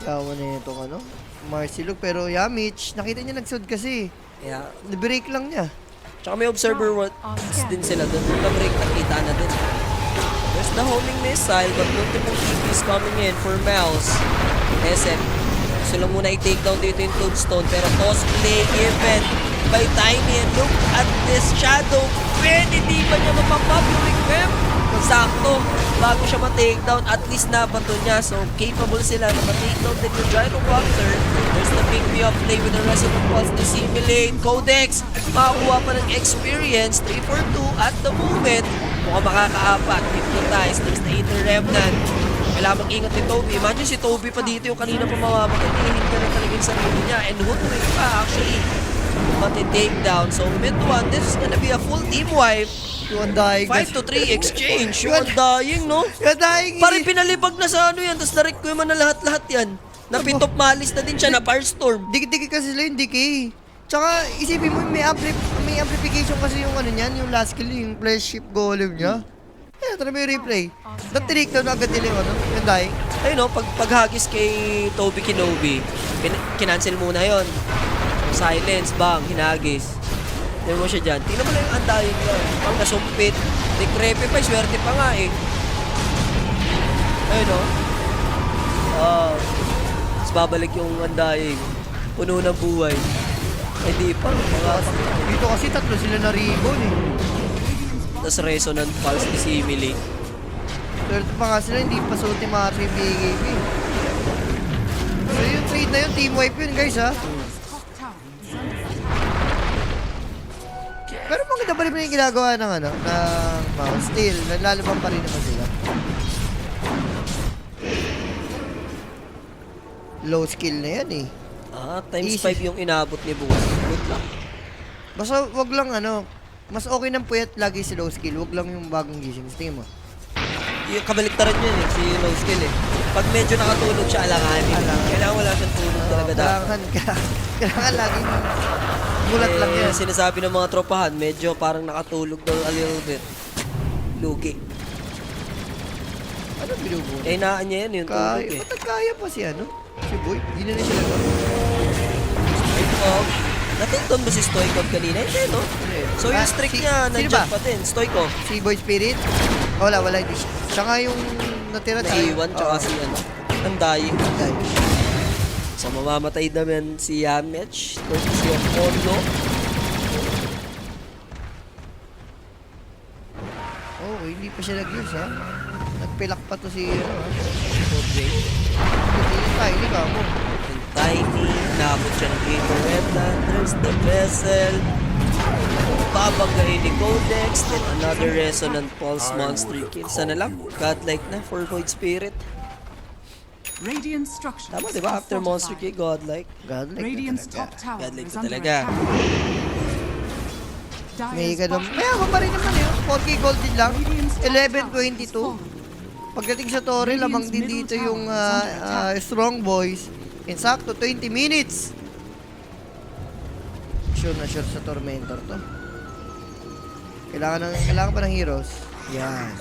Yawa na itong ano. Marcelo, pero Yamich, nakita niya nagsud kasi. Yeah. Na-break lang niya. Tsaka may observer watch din sila doon. Kung na-break, nakita na din. There's the homing missile, but multiple TPs coming in for Mouse. SM. Gusto lang muna i-take down dito yung Toadstone, pero toss play given by Tiny. And look at this shadow. Pwede di ba niya mapapop yung equip? Sakto. Bago siya ma-take down, at least nabato niya. So, capable sila na ma-take down din yung Gyrocopter. There's the big view of play with the rest of the pulse to simulate. Codex, makakuha pa ng experience. 3 for 2 at the moment. Mukhang makakaapat. Hypnotize. There's the Ether Remnant. Kailangan mag-ingat ni Toby. Imagine si Toby pa dito yung kanina pa mamamatay. Hindi na talaga yung sarili niya. And Hoodwink pa actually. Mati-take down. So, mid-1, this is gonna be a full team wipe. Yung undying. 5-3 exchange. Yung undying, no? Yung undying. Parang pinalibag na sa ano yan. Tapos na-require man na lahat-lahat yan. Napitop malis na din siya na Firestorm. Dikit-dikit kasi sila yung decay. Tsaka, isipin mo, may amplification kasi yung ano niyan, yung last kill, yung fleshship golem niya. Eh, tara mo yung replay. Nag-take down agad nila yung ano, yung dying. Ayun, no? Paghagis kay Toby Kenobi, kinancel muna yon. Silence, bang, hinagis. Tignan mo siya dyan. Tingnan mo lang yung andayin niya. Pang nasumpit. Dekrepe pa, swerte pa nga eh. Ayun, no? Tapos babalik yung andayin. Puno ng buhay. Hindi pa. Dito kasi tatlo sila na ribbon eh. Tapos resonant pulse ni Simile. Third pa nga sila, hindi pa suot ni Marty BKB. So yung trade na yun, team wipe yun guys ha. Top tower is under attack. Pero maganda pa rin yung ginagawa ng ano, ng mouse. Still, nalalaban pa rin naman sila. Low skill na yan eh. Times Easy. 5 yung inabot ni Boss. Good luck. Basta wag lang ano, mas okay ng puyat lagi si low skill, wag lang yung bagong gising. Tingin mo. Yung kabaliktaran yun eh, si low skill eh. Pag medyo nakatulog siya, alanganin. Alanganin. Kailangan wala siyang tulog talaga dapat. Kailangan lagi mulat lang yan. Sinasabi ng mga tropahan, medyo parang nakatulog daw a little bit. Lugi. Ano binubuo? Eh, naan niya yan yung tulog Kaya, eh. ba't kaya pa si ano? Si Boy? Hindi na siya nagawa. Stoikov. Na-take down ba si Stoikov kanina? Hindi, no? So yung streak niya, sino nandiyan ba? pa din. Stoikov. Si Boy Spirit? Wala, hindi siya. Siya nga yung natira Na A1, tsaka si ano. Ang dying. So mamamatay naman si Yamech. Tapos si Apollo. Oh, hindi pa siya nag-use ha. Nagpilak pa to si ano ha. Okay. Hindi yung Tiny ka mo. Yung Tiny. Naabot siya ng Gator Remnant. There's the vessel. babanggain ni Codex, then another Resonant Pulse Monster kill. Sana lang, godlike na for Void Spirit. Radiant structures. Tama diba? are After Monster fortified. Kill, godlike. Godlike na Radiant's talaga. top tower Godlike is na under talaga. attack. May Dire's ganun. bottom Mayaman pa rin naman yun. 4K gold din lang. Radiant's top tower is 11.22. fallen. Pagdating sa Torre, lamang din dito yung Strong Boys. Insakto, 20 minutes. Sure na sure sa Tormentor to. Kailangan pa ng heroes. Yan.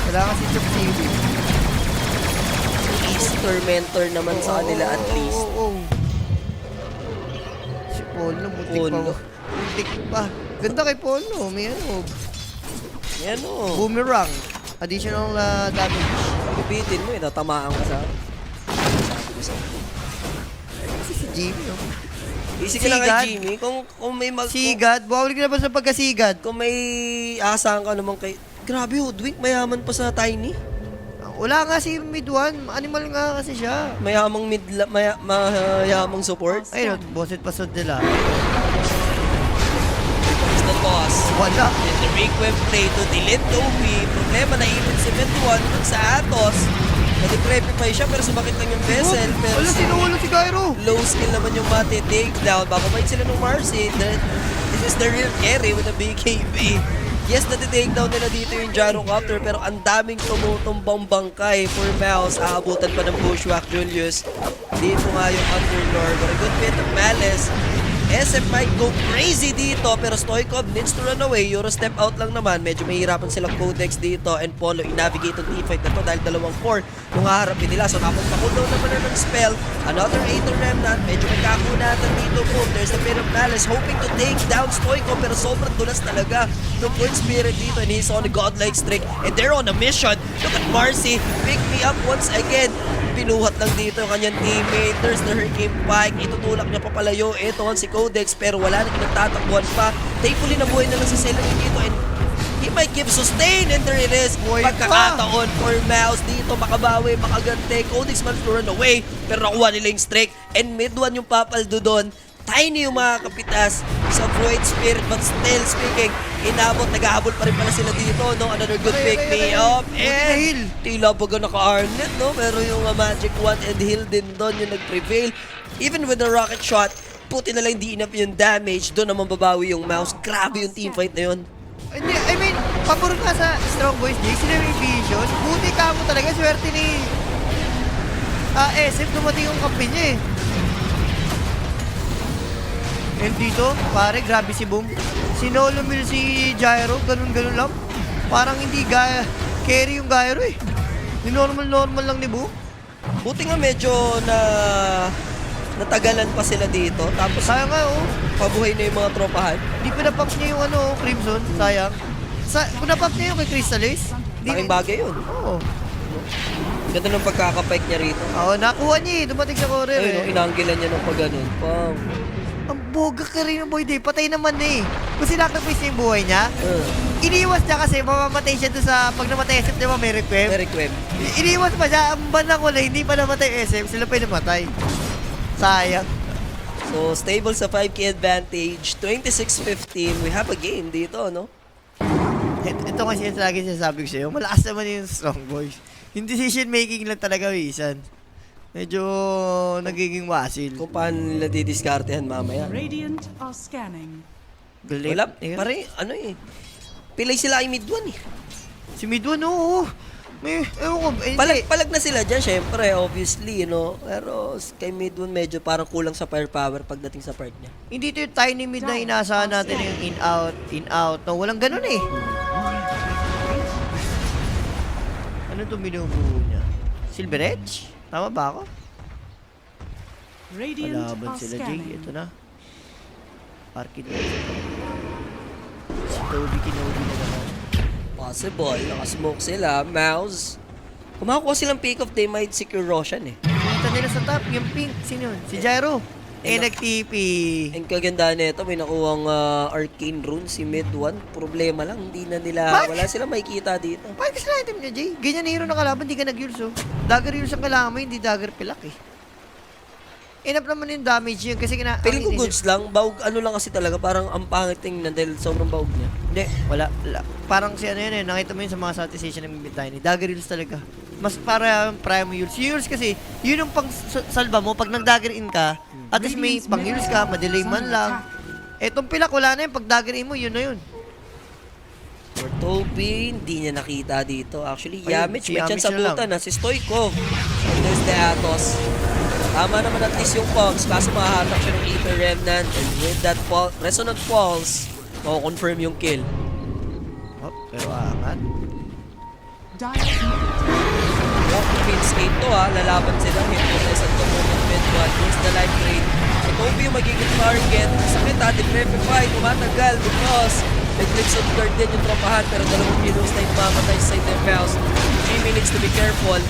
Kailangan si Chok TV. Easter mentor naman sa kanila at least. Oo. Si Polo, butik Polo. pa. Butik pa. Ganda kay Polo. May ano, Yan o. boomerang. Additional damage. Bibitin mo eh, tatamaan ka sa Kasi si Jimmy, oh. Easy ka lang Sigad? kay Jimmy. Kung may Sigad. Bawal ka na ba sa pagkasigad? kung may asahan ka naman kay... Grabe, Hoodwink, mayaman pa sa Tiny. Wala nga si mid one. Animal nga kasi siya. Mayamang mayamang support. Ayun, bosset pasod nila. Is the toss. Wala. And the Requiem play to delete Toby. Problema na ipin si Metuan dun sa Atos. Nadiprepify siya pero sumakit lang yung vessel. Pero Wala, sinuulo si Gyro. low skill naman yung mati takedown. Baka main sila ng Marcy. This is the real carry with the BKB. Yes, nati-takedown nila dito yung Gyrocopter pero ang daming tumutumbang bangkay for Mouse. Aabutan pa ng Bushwhack Julius. Dito nga yung Underlord. But a good bit of malice. SF might go crazy dito pero Stoikov needs to run away. Euro step out lang naman. Medyo mahirapan silang Codex dito and Polo i-navigate ang teamfight na to dahil dalawang core yung haharapin nila. So napagpakulow naman na ng spell. Another Aether Remnant. Medyo may kakunatan dito po. There's a bit of malice hoping to take down Stoikov pero sobrang dulas talaga ng Void Spirit dito and he's on a godlike streak and they're on a mission. Look at Marcy. Pick me up once again. Pinuhat lang dito yung kanyang teammate. There's the Hurricane Pike. Itutulak niya papalayo. Ito ang si Codex pero wala na kinagtatakbuhan pa. Thankfully nabuhay na lang si Celery dito and he might give sustain and there it is. Buhay pa. Pagkakataon for Mouse dito makabawi, makagante. Codex managed to run away pero nakuha nila yung streak and mid one yung papaldo doon. Tiny yung mga kapitas sa Void Spirit but still speaking, inabot, naghahabol pa rin pala sila dito, no? Another good pick me up and tila baga naka-arnet, no? Pero yung Magic Wand and Heal din doon yung nag-prevail. Even with the rocket shot, puti na lang hindi enough yung damage, doon naman babawi yung Mouse. Grabe yung teamfight na yun. Hindi, I mean, pabor nga sa Strong Boys Jay, sila yung vision. Buti ka mo talaga, swerte ni SF, dumating yung kampi niya eh. And dito, pare, grabe si Boom. Sinolo mill si Gyro, ganun-ganun lang. Parang hindi carry yung Gyro eh. Normal lang ni Boom. Buti nga medyo natagalan pa sila dito. Tapos Sayang nga, oh. pabuhay na yung mga tropahan. Di pa napap niya yung Crimson, sayang. Kung napap niya yung kay Crystallis, Laking bagay yun. Oo. Ganda ng pagkakapike niya rito. Oo, nakuha niya eh. Dumating sa corner Ayun, eh. inanggilan niya ng pag-ganun. Pang. Ang boga ka rin ng boy day. Patay naman na eh. Kung sinacrifice niya yung buhay niya, iniwas niya kasi mamamatay siya doon sa pag namatay SF, di ba may requiem? Very quick. Iniwas pa siya. Ang bandang wala, hindi pa namatay SF. Sila pa yung namatay. Sayang. So, stable sa 5k advantage. 26-15. We have a game dito, no? Ito kasi yung lagi sinasabi ko sa'yo. Malakas naman yung Strong Boys. Yung decision making lang talaga, Wisan. Medyo nagiging wasil. Kung paano nila didiskartehan mamaya. Radiant are scanning. Galit. Wala, pare, ano eh. Pilay sila ay mid one eh. Si Midwan, oo. May, ewan ko. Palag na sila dyan, syempre, obviously, you know. Pero kay mid one, medyo parang kulang sa firepower pagdating sa part niya. Hindi ito yung tiny mid na inaasahan natin yung in-out. No, walang ganun eh. Ano itong binubuo niya? Silver Edge? Tama ba ako? Radiant Palaban are sila, Jay. scanning. Ito na. Arkid na. Si Toby Kinobi na naman. Possible, nakasmoke sila. Mouse. Kung makakuha silang pick off, they might secure Roshan eh. Kita nila sa top, yung pink. Sino yun? Si Gyro. nag-TP. Ang kaganda nito, may nakuhang arcane rune si mid 1. Problema lang, hindi na nila, wala silang makikita dito. Bakit kasi na-item niya, Jay? Ganyan na hero na kalaban, hindi ka nag-use, oh. Dagger use ang kailangan mo, hindi dagger pilak, eh. enough naman yung damage yun kasi Feeling ko goods lang. Baog, ano lang kasi talaga, parang ang pangit tingnan dahil sobrang baog niya. Hindi, wala. Parang si ano yun eh, nakita mo yun sa mga Southeast Asian ng Tiny. Dagger Heals talaga. Mas para Prime Heals. Yung Heals kasi, yun yung pang salba mo. Pag nag-Dagger in ka, at least may pang Heals ka, madelay man lang. Etong pilak, wala na yun. Pag Dagger in mo, yun na yun. For Toby, hindi niya nakita dito. Actually, Ayun, Yamich, si may chance Yamich na abutan na. Si Stoikov. And there's the Atos. Tama naman at least yung Pogs. Kaso makahatak siya ng Aether Remnant. And with that Resonant Pulse, mako-confirm yung kill. Oh, pero angat. Dire's middle Walking Pin Skate to ha. Lalaban sila. Hypnotize at the moment mid one. Here's the life drain. Si Toby yung magiging target. Sakit ha. Deprepify. Tumatagal because may Eclipse of Guard din yung tropahan. Pero dalawang heroes na yung mamatay sa side their mouse. Jimmy needs to be careful.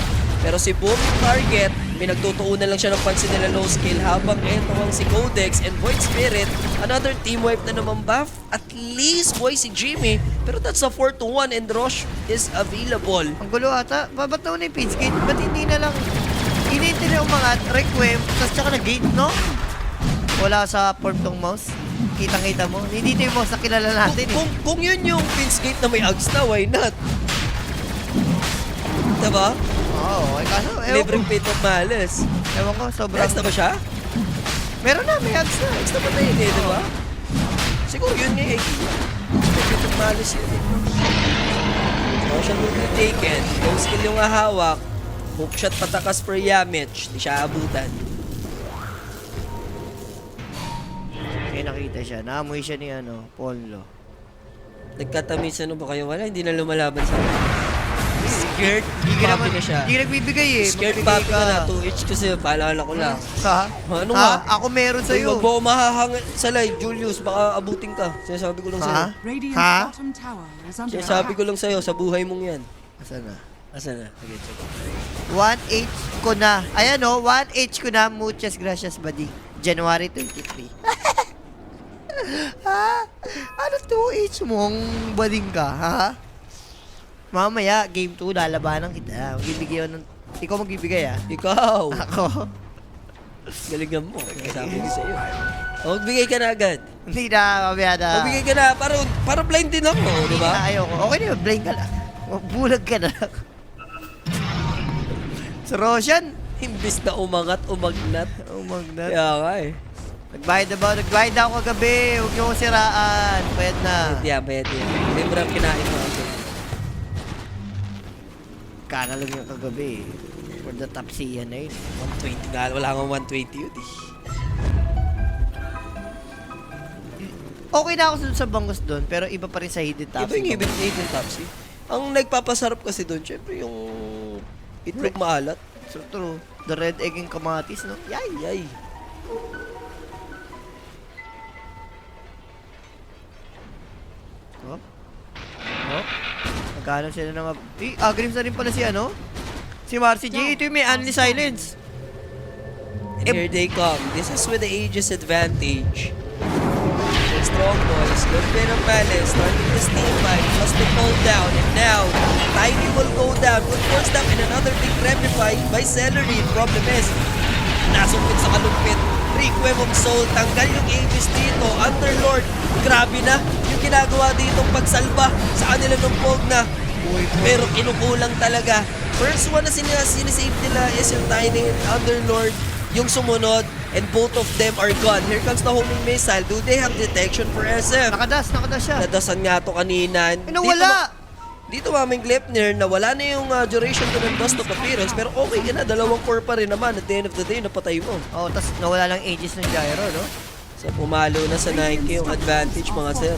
Pero si Boom yung target, may nagtutuunan lang siya ng pansin nila low skill habang eto ang si Codex and Void Spirit, another team wipe na naman buff. At least boy si Jimmy, pero that's a 4-1 and Rosh is available. Ang gulo ata. Ba't na yung Pinch Gate? Ba't hindi na lang inintay na umangat, Requiem, tapos tsaka na-gate, no? Wala sa form tong mouse. Kitang-kita mo. Hindi ito yung mouse na kilala natin eh. Kung yun yung Pinsgate na may Ags na, why not? Diba? Oo, eh kaso, ewan ko. Libreng Pit of Malice. Ewan ko, May sobrang... Ags na ba siya? Meron na, may ads na. Ags na ba tayo eh, diba? Siguro yun nga eh. May Pit of Malice yun eh. Motion will be taken. Low skill yung hahawak. Hookshot patakas per Yamich. Di siya abutan. Kaya nakita siya. Naamoy siya ni ano, Ponlo. Nagkatamis ano ba kayo? Wala, hindi na lumalaban sa akin. Scared? Hindi ka naman, Papi na siya. hindi nagbibigay eh. Scared Magbibigay papi ka na. 2H kasi paalala ko lang. Ha? Ano Ha? nga? Ako meron Uy, sa'yo. wag mo ako mahahangin sa live, Julius. Baka abutin ka. Sinasabi ko lang sa'yo. Ha? Radiant's Ha? bottom tower is under Sinasabi ko attack. lang sa'yo, sa buhay mong yan. Asan na? Asan na? Sige, sige. 1H ko na. Ayan o, 1H ko na. Muchas gracias, buddy. January 23. Ha? Ano 2H mong bading ka, ha? Mamaya, game 2, lalabanan kita. Magbibigay ako ng... Ikaw magbibigay, ah. Ikaw! Ako. Galingan mo. Sabi ko sa'yo. O, magbigay ka na agad. Hindi na, mamaya na. Magbigay ka na. Para blind din ako, di ba? Ayoko. Okay na yun, blind ka lang. Bulag ka na lang. So, Roshan, Imbis na umangat, umagnat. oh my God. Kaya nga eh. Nagbayad ako kagabi. Huwag niyo ko siraan. Bayad na. Bayad yan. Libre ang kinain mo ako. Kana lang yung kagabi. For the top siya na yun. 120 nga. Wala kang 120 yun eh. Okay na ako sa bangos doon, pero iba pa rin sa hidden top. Iba yung hidden topsy. Ang nagpapasarap kasi doon, syempre yung itlog maalat. So true. The red egg and kamatis, no? Yay, yay. Oh. Oh. Magkano sila na Agrims na rin pala si ano? Si Marcy J. Ito yung may Unli Silence. And here they come. This is with the Aegis advantage. The strong boys, good bit of balance, starting the steam fight, must be pulled down, and now, Tiny will go down, will force them in another big Remify by Celery. Problem is, nasungkit sa kalumpit, Requiem of Soul, tanggal yung Aegis dito, Underlord, grabe na, yung ginagawa ditong pagsalba sa kanila ng Pog na, pero kinukulang talaga. First one na sinisave nila is yung Tiny and Underlord, yung sumunod, and both of them are gone. Here comes the homing missile. Do they have detection for SF? Nakadas siya. Nadasan nga to kanina. Nawala! Dito maming Gleipnir, nawala na yung duration to ng Dust of Papyrus, pero okay ka na, dalawang core pa rin naman. At the end of the day, napatay mo. Oh, tas nawala lang ages ng gyro, no? So pumalo na sa 9K yung advantage mga sir.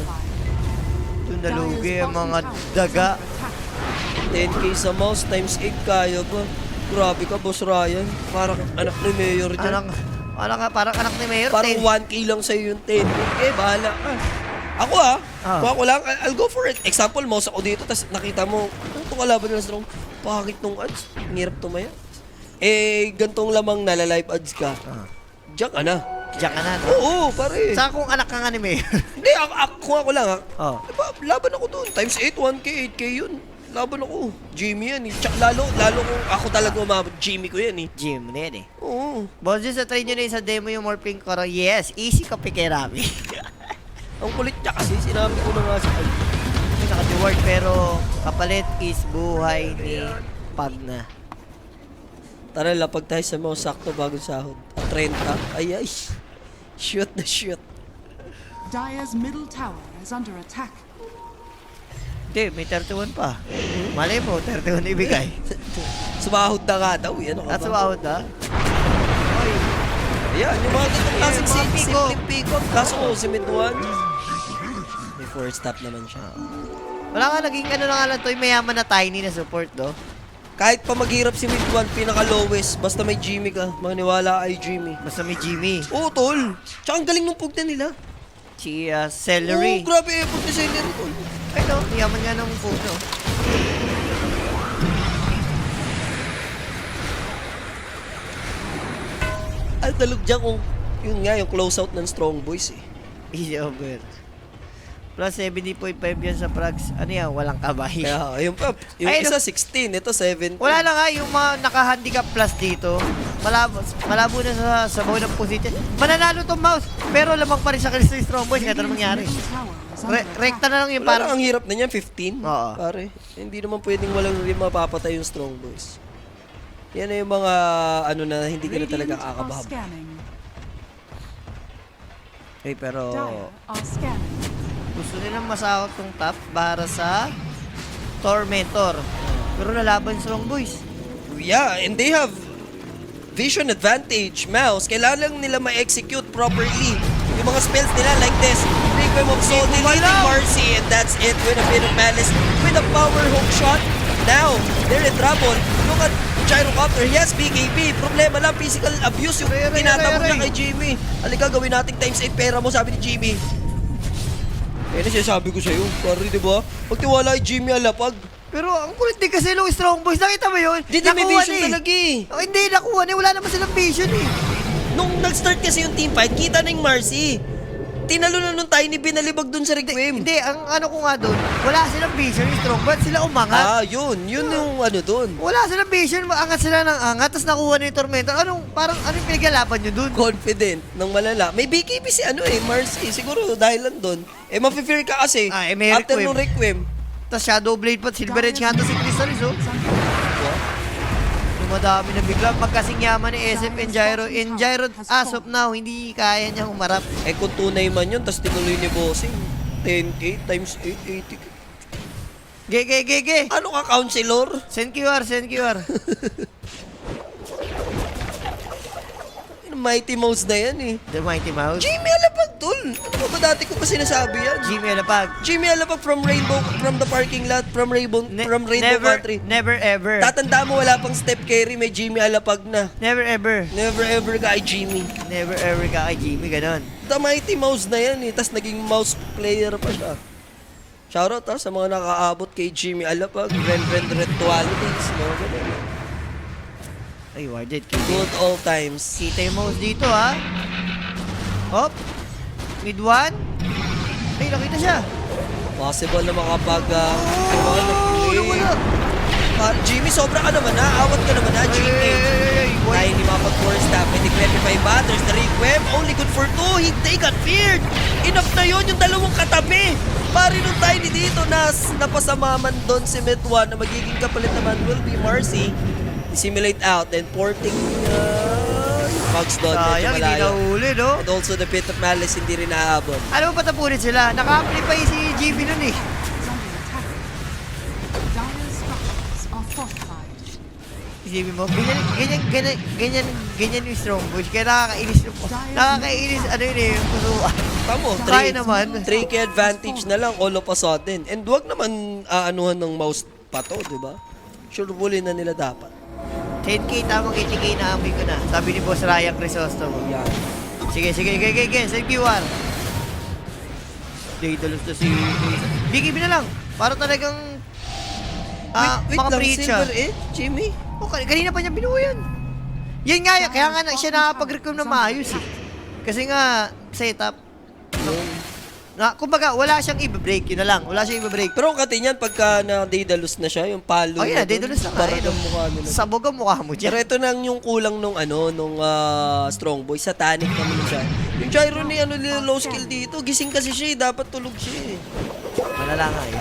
Doon nalugi ang mga daga. 10K sa mouse times 8 kaya ba? Grabe ka, Boss Ryan. Parang anak ni Mayor dyan. Parang anak ni Mayor. Parang 10. 1K lang sa'yo yung 10K. Bahala ka. Ako kung ako lang, I'll go for it. Example, mouse ako dito, tapos nakita mo, itong kalaban nila strong, pakit nung ads. Ang hirap tumaya. Gantong lamang nala-live ads ka. Diyan ka na. Diyan ka na, no? Oo, pare. Saan kung anak ka nga ni Mayor? Hindi, kung ako lang Oh. Diba, laban ako doon. Times 8, 1K, 8K yun. laban ako. Jimmy yan eh. Tsaka lalo kung ako talaga umabot, Jimmy ko yan eh. Gym na yan eh. Oo. Boss, just try nyo na yung sa demo yung morphing koro. Yes, easy ka Rami. Ang kulit niya kasi, sinabi ko na nga sa kanya. Yung naka-reward pero kapalit is buhay ni Pagna. Tara, lapag tayo sa mga sakto bagong sahod. 30. Ay. Shoot na shoot. Dire's middle tower is under attack. Hindi, may 31 pa. Malay mo, 31 na ibigay. Sumahod na nga daw. Yan ako At ba? sumahod na. Oy, Ayan, yung mga ganitong klaseng mga pick-up. simpleng pick-up. Kaso ko, si Midwan. May 4 stop naman siya. wala nga naging ano na nga lang to, yung mayaman na tiny na support, do. Kahit pa maghirap si Midwan, pinaka-lowest. Basta may Jimmy ka. Maniwala ay Jimmy. Basta may Jimmy. Oo, tol. Tsaka ang galing ng pugta nila. Si Oo, Celery. grabe effort ni Celery, tol. Ay, no, yaman nga ng puno. Ay, talog dyan kung yun nga, yung close-out ng Strong Boys eh. Easy over. Plus 70.5 yan sa Prags. Ano yan? Walang kabay. Kaya, yung, yung Ay, isa 16, ito 17. Wala na nga yung mga naka-handicap plus dito. Malabo na sa baw ng position. Mananalo tong mouse. Pero lamang pa rin sa Crystal Strong Boys. Kaya anong mangyari? Middle tower is under attack. Rekta na lang yung Parang parang... ang hirap na niyan, 15. Oo. Pare, hindi naman pwedeng walang rin mapapatay yung Strong Boys. Yan na yung mga ano na hindi ka na talaga Radiant are kakabahab. scanning. Eh, pero... Dire are scanning. Gusto nilang masakot tong top para sa Tormentor. Pero lalaban Strong Boys. Yeah, and they have vision advantage. Mouse, kailangan lang nila ma-execute properly yung mga spells nila like this. Requiem of Soul, deleting Marcy, and that's it with a bit of malice. With a power hook shot, now, they're in trouble. Look at Gyrocopter, yes, BKB. Problema lang, physical abuse yung Aray, tinatabog aray, niya aray. kay Jimmy. Halika, gawin natin times 8 pera mo, sabi ni Jimmy. Kaya na sinasabi ko sa'yo, pare, di ba? Pagtiwala kay Jimmy alapag. Pero ang kulit din kasi nung Strong Boys. Nakita mo yun? Hindi may Nakuha vision na eh. talaga eh. Oh, hindi, nakuha na. Wala naman silang vision eh. Nung nag-start kasi yung teamfight, kita na yung Marcy. Tinalo na nung Tiny, binalibag dun sa Requiem. Hindi, ang ano ko nga doon, wala silang vision yung Strong Boys. Sila umangat. Ah, yun yung ano dun. Wala silang vision, maangat sila ng angat, tapos nakuha na yung Tormentor. Anong pinaglalaban nyo dun? Confident ng malala. May BKB si Marcy. Siguro dahil lang dun. Eh, mafe-fear ka kasi. Ah, may after Requiem. nung Requiem. Tapos Shadow Blade pa, Silver Edge nga to si Crystallis, oh. Is under attack. Dumadami na bigla. Pagkasing yaman ni SF and Gyro. And Gyro, as of now, hindi kaya niya humarap. Eh, kung tunay man yun, tapos tinuloy ni Bossing. 10k times 8, 80k. Ge. Ano ka, counselor? Send QR. Mighty Mouse na yan eh. The Mighty Mouse. Jimmy Alapag, tol. Ano ba dati ko pa sinasabi yan? Jimmy Alapag. Jimmy Alapag from the parking lot, from Rainbow Country. Never ever. Tatanda mo, wala pang step carry, may Jimmy Alapag na. Never ever. Never ever kay Jimmy. Never ever ka kay Jimmy, ganon. The Mighty Mouse na yan eh, tas naging mouse player pa siya. Shoutout sa mga nakaabot kay Jimmy Alapag, Ren Ritualities, mga ganun. Ay, warded. Good old times. Kita yung mouse dito, ha? Hop. Mid one. Ay, nakita siya. Possible na makapag... Nawala. Jimmy, sobra ka naman ha. Awat ka naman ha, Jimmy. Tayo hindi makapag-4 stop. May 25 batters. The Requiem, only good for 2. They got feared. Enough na yun, yung dalawang katabi. Pari nung Tiny dito na napasama man doon si Metwan na magiging kapalit naman will be Marcy. Simulate out, then porting Bugs doon, medyo Sayang, hindi malayo. nahuli, no? And also the Pit of Malice, hindi rin naaabot. Alam mo, patapunin sila. Naka-amplify si GB nun eh. Is under attack. Dire's structures are fortified. Isipin mo, ganyan yung Strong Boys. Kaya nakakainis, ano yun eh, yung pusuan. Tamo, Kaya naman. 3K advantage na lang all of a sudden. And wag naman aanuhan ng mouse pa to, di ba? Sure bully na nila dapat. 10k, tamang 80k na amoy ko na. Sabi ni Boss Ryan Crisostomo. Yan. Sige. Send QR. Daedalus na si... BKB na lang. Para talagang... Wait lang, makapreach siya. Silver Edge, Jimmy? Oh, kanina pa niya binuo yan. Yan nga, kaya nga siya nakapag-recruit na maayos eh. Kasi nga, setup. Yun. Kumbaga, wala siyang i-break. Yun na lang. Wala siyang i-break. Pero ang kati niyan, pagka na-Daedalus na siya, yung palo Oh, yeah, niya Daedalus na nga. parang Ayun, ang mukha nila. Sabog ang mukha mo Pero dyan. ito nang yung kulang nung Strong Boy, Satanic naman siya. Yung Gyro ni low skill dito, gising kasi siya eh, dapat tulog siya eh. Malala nga eh.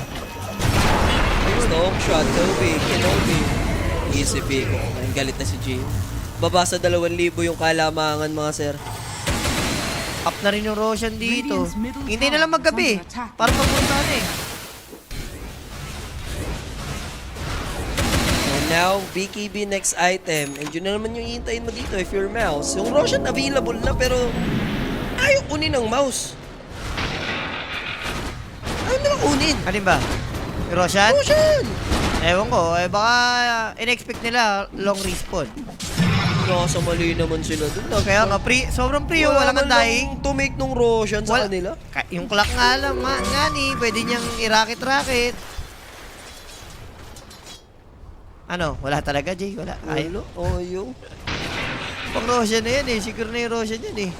Stone shot, Kenobi. Easy pick. Ang galit na si Jim. Baba sa 2,000 yung kalamangan mga sir. Up na rin yung Roshan dito. Radiant's middle Hindi na lang tower is maggabi. under attack. Para pagpuntahan eh. And now, BKB next item. And yun na naman yung hihintayin mo dito if you're mouse. Yung Roshan available na pero ayaw kunin ng mouse. Ayaw nila kunin. Ano ba? Yung Roshan? Roshan! Ewan ko. Baka in-expect nila long respawn. Nasa mali naman sila dun. Kaya nga, sobrang pre, wala man dying. to make nung Roshan sa kanila. Yung clock nga lang, nga ni, pwede niyang i-rocket-rocket. Ano? Wala talaga, Jay? Wala. Ay, Ayaw. pang Roshan na yan eh. Siguro na yung Roshan yan eh.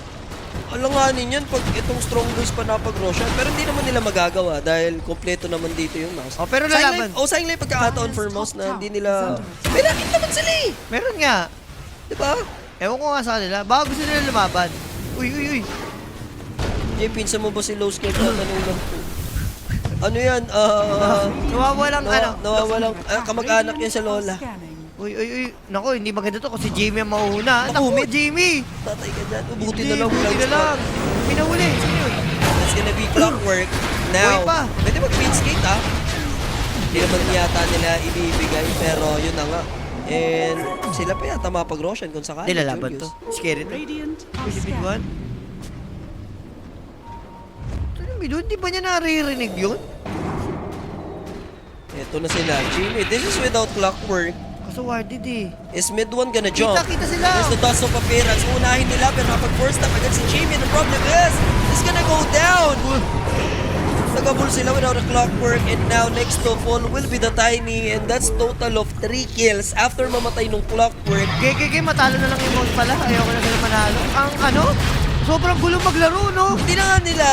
Alanganin yan pag itong strong boys pa napag-Roshan. Pero hindi naman nila magagawa dahil kompleto naman dito yung mouse. Oh, pero lalaban. Sayang lang yung pagkakataon for mouse na hindi nila... May nakit naman sila eh! Meron nga. Diba? Ewan ko nga sa kanila. Baka gusto nila lumaban. Uy. Jay, pinsan mo ba si low skill na tanong ano yan? Nawawalang ano. Nawawalang kamag-anak niya sa lola. Scanning. Uy. Nako, hindi maganda to kasi Jamie ang mauuna. Naku, Naku, Jamie! Tatay ka dyan. Buti na lang. Buti na lang. Pinahuli. Sino yun? That's gonna be clockwork. Now, Uy pa. pwede mag-beat skate ha? Hindi naman yata nila ibibigay, pero yun na nga. And sila pa yata mapag-Roshan kung sakali. Hindi lalaban to. Julius. Scary to. Radiant Uy, are si scanning. Bidwan. Ito yung Bidwan, di ba niya naririnig yun? Ito na sila. Jimmy, this is without clockwork. Kaso warded eh. Is mid one gonna jump? Kita sila. There's the dust of appearance. Unahin nila pero napag-force step agad si Jimmy. The problem is, it's gonna go down. Nagabul sila without a clockwork and now next to fall will be the Tiny and that's total of 3 kills after mamatay nung clockwork. Gege, matalo na lang yung mouse pala. Ayoko na sila manalo. Ang ano? Sobrang gulo maglaro, no? Hindi na nga nila.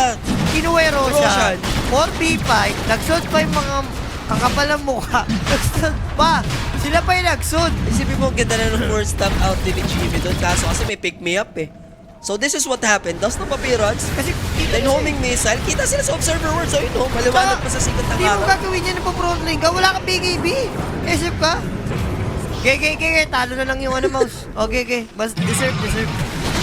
Kinuwero siya. Roshan. 4v5. Nagsod pa yung mga kakapal ng mukha. Nagsod pa. Sila pa yung nagsod. Isipin mo, ganda na ng first stop out ni Jimmy doon. Kaso kasi may pick me up eh. So this is what happened. Dust ng papirons. Kasi Then homing missile. Kita sila sa observer world. So yun o, maliwanag pa sa sikat ng Hindi mo araw. gagawin yan pa front lane ka. Wala kang BKB. Isip ka. Gege. Talo na lang yung ano mouse. O, gege. Bas, deserve.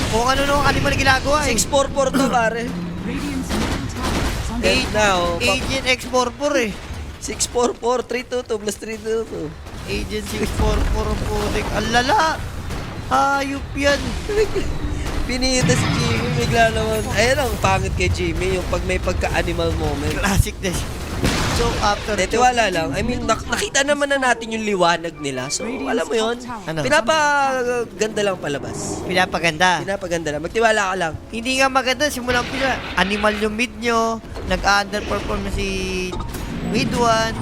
Kung ano nung kanima na ginagawa eh. 644 to pare. Radiant's middle tower is under And now, Agent X44 eh. 644, 322 plus 322. Agent 644 ang putik. Ang lala. Hayop yan. Pinita si Jimmy, bigla naman. Ayan ang pangit kay Jimmy, yung pag may pagka-animal moment. Classic na siya. So, after Hindi, tiwala lang. I mean, nakita naman na natin yung liwanag nila. So, alam mo yun, Ano? pinapaganda lang palabas. Pinapaganda. Pinapaganda lang. Magtiwala ka lang. Hindi nga maganda. Simulang pila. Animal yung mid nyo. Nag-underperform na si mid 1.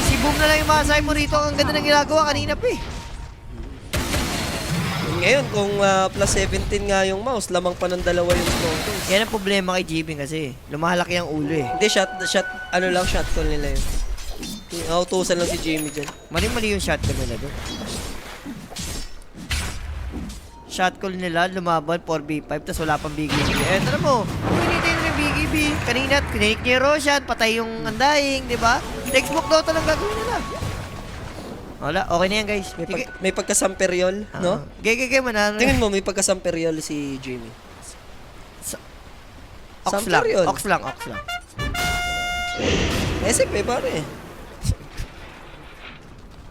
Si Boom na lang yung masahe mo rito. Ang ganda ng ginagawa kanina pa eh. Ngayon, kung plus 17 nga yung mouse, lamang pa ng dalawa yung strong toes. Yan ang problema kay GB kasi. Lumalaki ang ulo eh. Hindi, shot call nila yun. Autusan lang si Jimmy dyan. Mali-mali yung shotgun nila doon. Shot call nila, lumaban 4v5, tapos wala pang BKB. Eh, tara mo, hinintay nila yung BKB. Kanina, kininik niya yung Roshan, patay yung Undying, di ba? Next smoke daw talang gagawin nila. Wala, okay na yan guys. May pagkasamperyol, no? Gege, manano. Tingin mo, may pagkasamperyol si Jimmy. Ox lang, Samper yun. ox lang. SP, pare.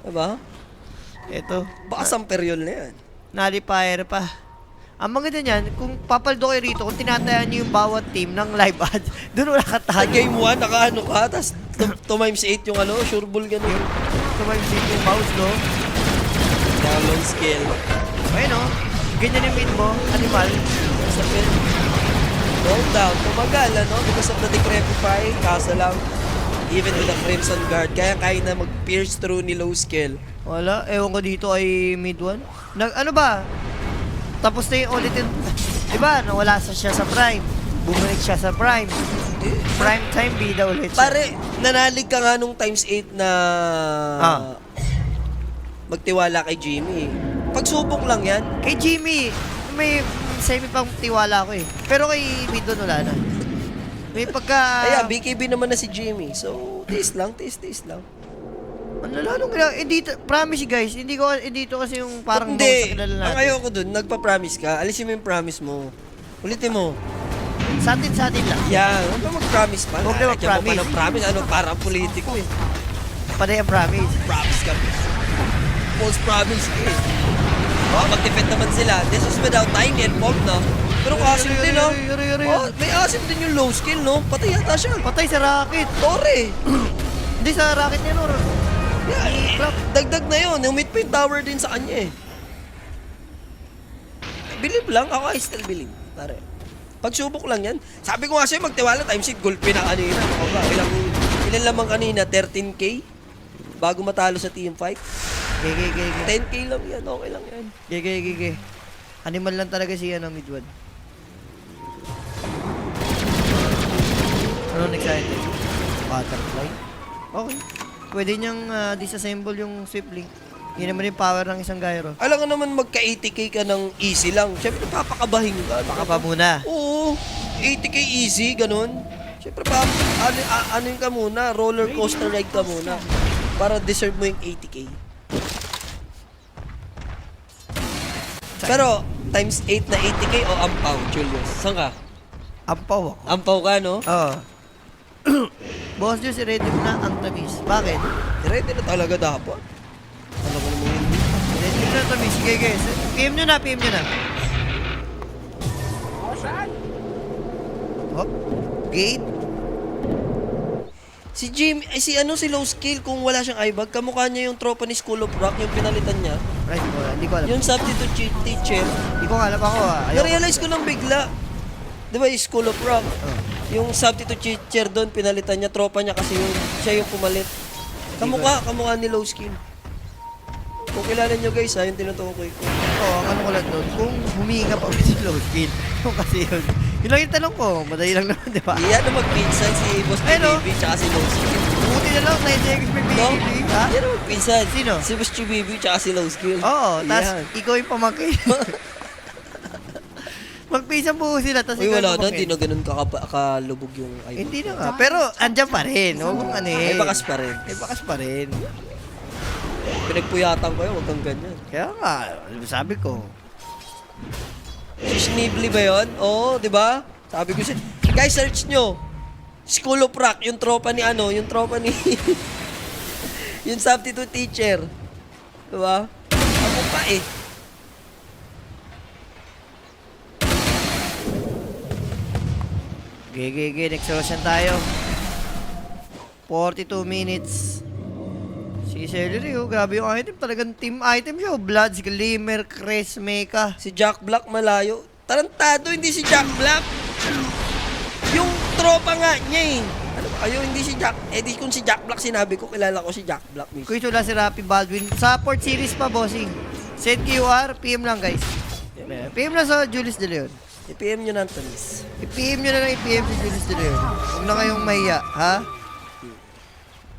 Diba? Ito, Baka samperyol na yan. nalipire pa. Ang maganda niyan, kung papaldo kayo rito, kung tinatayan niyo yung bawat team ng live ads, doon wala Sa katahan. game 1, nakaano ka, tas 2 times 8 yung ano, sure ball ganun. Tumag-save yung mouse, no? Download skill. Ayun, no? Ganyan yung mid mo, animal. Sa pin. Roll down. Tumagal, ano? Because of the decrepify. Kaso lang, even with the Crimson Guard, kaya na mag-pierce through ni low skill. Wala, ewan ko dito ay mid 1. Ano ba? Tapos na yung ulit yung... Diba, nawala siya sa prime. Bumalik siya sa prime. Prime time bida ulit siya. Pare, nanalig ka nga nung times 8 na magtiwala kay Jimmy. Pagsubok lang yan. Kay Jimmy, may semi pang tiwala ko eh. Pero kay Midon wala na. May pagka... Kaya, BKB naman na si Jimmy. So, taste lang. Ano lalong gina... Promise guys, hindi to kasi yung parang Hindi. sa kilala natin. Ang ayoko dun, nagpa-promise ka. Alisin mo yung promise mo. Ulitin mo. Sa atin lang. Yan. Huwag ka mag-promise pa. Huwag na Lagyan mo pa mag-promise. ng promise. Ano, parang politiko eh. Panay ang promise. Promise ka. False promise ka eh. Oh, mag-defend naman sila. This is without Tiny and Pog, no? Pero asim din, no? Oh, may asim din yung low skill, no? Patay yata siya. Patay sa rocket. Tore. Hindi sa rocket niya, no? Yeah, dagdag na yun. Umit pa yung tower din sa kanya, eh. Believe lang. Ako, I still believe. Pare. Pagsubok lang yan. Sabi ko nga sa'yo, magtiwala. Times 8, gulpi na kanina. Ako ba? Ilan lamang kanina? 13K? Bago matalo sa team fight? Gege. 10K lang yan. Okay lang yan. Gege. Animal lang talaga siya ng Midwan. Ano next item? Butterfly? Okay. Pwede niyang disassemble yung swift link. Yun naman yung power ng isang gyro. Alam nga naman magka-80K ka ng easy lang. Siyempre, papakabahin ka. Baka pa muna. Oo. 80K easy, ganun. Siyempre, ano yun ka muna, roller coaster ride ka muna. Para deserve mo yung 80K. Pero, times 8 na 80K o ampaw, Julius? Saan ka? Ampaw ako. Ampaw ka, no? Oo. Boss Juice, ready mo na ang tamis. Bakit? Ready na talaga dapat. Alam mo naman yun. Ready mo na tamis. Sige. PM nyo na. Hop. Gate. Si low skill, kung wala siyang eyebag, kamukha niya yung tropa ni School of Rock, yung pinalitan niya. Right, hindi ko alam. Yung substitute teacher. Hindi ko alam ako. Na-realize ko lang bigla. Di ba yung School of Rock? Yung substitute teacher doon, pinalitan niya, tropa niya kasi siya yung pumalit. Kamukha ni low skill. Kung kilala nyo guys ha, yung tinutukoy ko. Oo, ang ano ko lang doon, kung huminga pa ulit si low skill. Yung kasi yun. Yun lang yung tanong ko, madali lang naman, di ba? Iyan na magpinsan si Boss Hello. Chibibi tsaka si low skill. Buti na lang, 90x per No? baby, ha? Iyan na magpinsan. Sino? Si Boss Chibibi tsaka si low skill. Oo, tas Iyan. ikaw yung pamangkin. Magpisan po sila, tas Uy, ikaw wala yung na, di pamangkin. na ganun kalubog yung eyebag. Hindi na nga, pero andyan pa rin. Huwag mong ano eh. Ay, bakas pa rin. Ay, bakas pa rin. Pinagpuyatan ko yun, huwag kang ganyan. Kaya nga, sabi ko. Si Schneebly ba yun? Oo, di ba? Sabi ko siya. Guys, search nyo. School of Rock, yung tropa ni yung substitute teacher. Di ba? Ako pa eh. Gege, next solution tayo. 42 minutes. Si Celery, oh, grabe yung item. Talagang team item siya. Oh. Bloods, Glimmer, Crest, Mecha. Si Jack Black malayo. Tarantado, hindi si Jack Black. Yung tropa nga niya eh. Ano ba? Ayun, hindi si Jack. Eh di kung si Jack Black sinabi ko, kilala ko si Jack Black. Mismo. Kuya wala si Rappi Baldwin. Sa port series pa, bossing. Send QR, PM lang, guys. PM lang sa Julius De Leon. I-PM nyo na, Antonis. I-PM nyo na lang i-PM si Julius De Leon. Huwag na kayong mahiya, ha?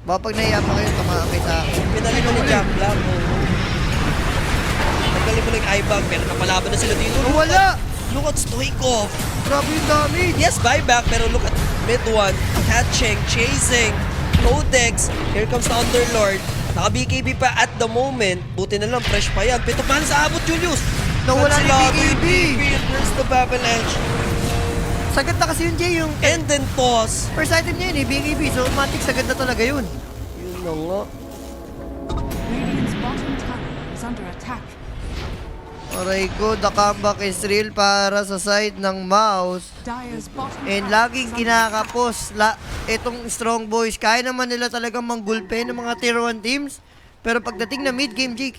Baka pag nahiya pa kayo, tamaan kayo sa akin. Pinali mo ni Jack Black. Nagdali mo ng eyebag, pero napalaban na sila dito. Oh, wala! Look at Stoikov. Grabe yung damage! Yes, buyback, pero look at mid one. Hatching, chasing, Codex. Here comes the Underlord. Naka-BKB pa at the moment. Buti na lang, fresh pa yan. Pito pa sa abot, Julius. Nawala ni BKB. There's the Avalanche. Sagad na kasi yun, Jay, yung And then toss. first item niya yun eh, BKB. So, automatic sagad na talaga yun. Yun na nga. Radiant's bottom tower is under attack. Aray ko, the comeback is real para sa side ng mouse. Dire's bottom And tower laging is under kinakapos itong strong boys. Kaya naman nila talagang manggulpe ng mga tier 1 teams. Pero pagdating na mid-game, Jay,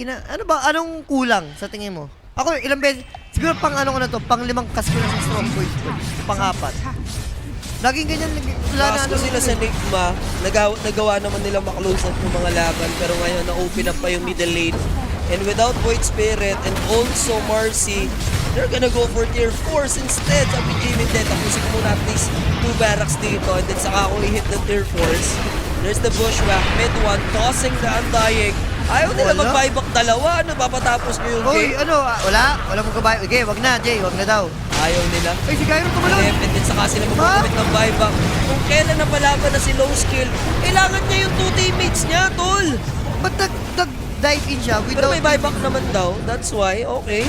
anong kulang sa tingin mo? Ako, ilang beses, siguro pang ano ko na to, pang 5 kas ko na sa strong boys ko. Pang 4. attack. Laging ganyan, wala na Kaso sila sa Nigma, nagawa naman nila maklose up yung mga laban. Pero ngayon, na-open up pa yung middle lane. And without Void Spirit and also Marcy, They're gonna go for tier 4s instead. Sabi ni Jimmy, hindi, tapusin ko muna at least 2 barracks dito. And then saka ako i-hit the tier 4s. There's the bushwhack, mid one, tossing the Undying. Ayaw nila Wala. mag-buyback dalawa. Ano, papatapos nyo yung Oy, game? ano, wala mong kabay. Okay, wag na, Jay, wag na daw. Ayaw nila. Ay, si Gyro tumalon. And then saka sila mag-commit ng buyback. Kung kailan napalaban na si low skill, kailangan niya yung 2 teammates niya, tol. Ba't nag-dive in siya Pero without... may buyback naman daw. That's why, okay.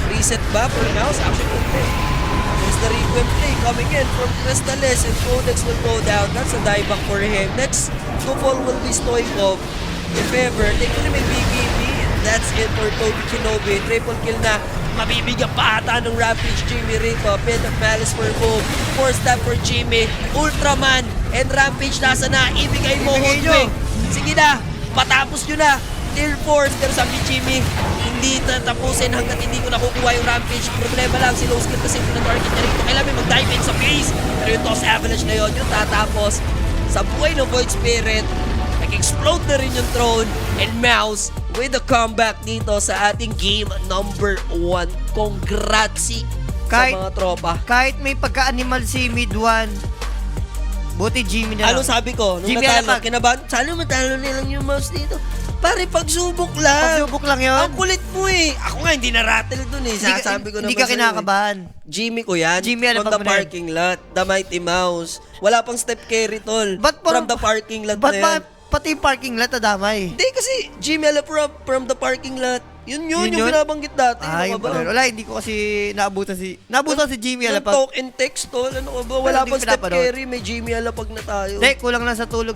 Reset ba for Mouse? Actually, okay. There's the requiem play coming in from Crystales and Codex will go down. That's a dieback for him. Next to fall will be Stoikov. If ever, thankfully may BKB. And that's it for Toby Kenobi. Triple kill na. Mabibigyan pa ata ng Rampage Jimmy rito. Pit of Malice for Boom. 4-step for Jimmy. Ultraman and Rampage nasa na. Ibigay mo, Ibigay nyo. Hoodwink. Sige na, patapos nyo na. Tier 4, pero sabi ni Jimmy, hindi tatapusin hanggat hindi ko nakukuha yung Rampage. Problema lang, si low skill kasi ito na target niya rito. Kailangan may mag-dive in sa base. Pero yung toss avalanche na yun, yung tatapos sa buhay ng Void Spirit. Nag-explode na rin yung throne. And Mouse with a comeback dito sa ating game number 1. Congrats sa Kahit- mga tropa. Kahit may pagka-animal si mid one, buti Jimmy na lang. Ano sabi ko? Nung Jimmy natalo, Alapag. kinabahan, sana matalo nilang yung Mouse dito. Pare, pagsubok lang. Pagsubok lang yun. Ang kulit mo eh. Ako nga, hindi na-rattle dun eh. Sasabi ko naman Hindi ka sa'yo kinakabahan. Jimmy ko yan. Jimmy, alam from ba the mo na yan? parking lot. The Mighty Mouse. Wala pang step carry, tol. Ba't From the parking lot Ba't na ba yan. pati yung parking lot nadamay? Hindi kasi Jimmy Alapra from the parking lot. Yun Yun yung yun? binabanggit dati. Ay, Ano ka ba? wala, hindi ko kasi naabutan si Jimmy Yung Alapag. talk and text, tol. Ano ka ba? Wala hindi pang ko step pinapanood. carry. May Jimmy Alapag na tayo. Hindi, kulang lang sa tulog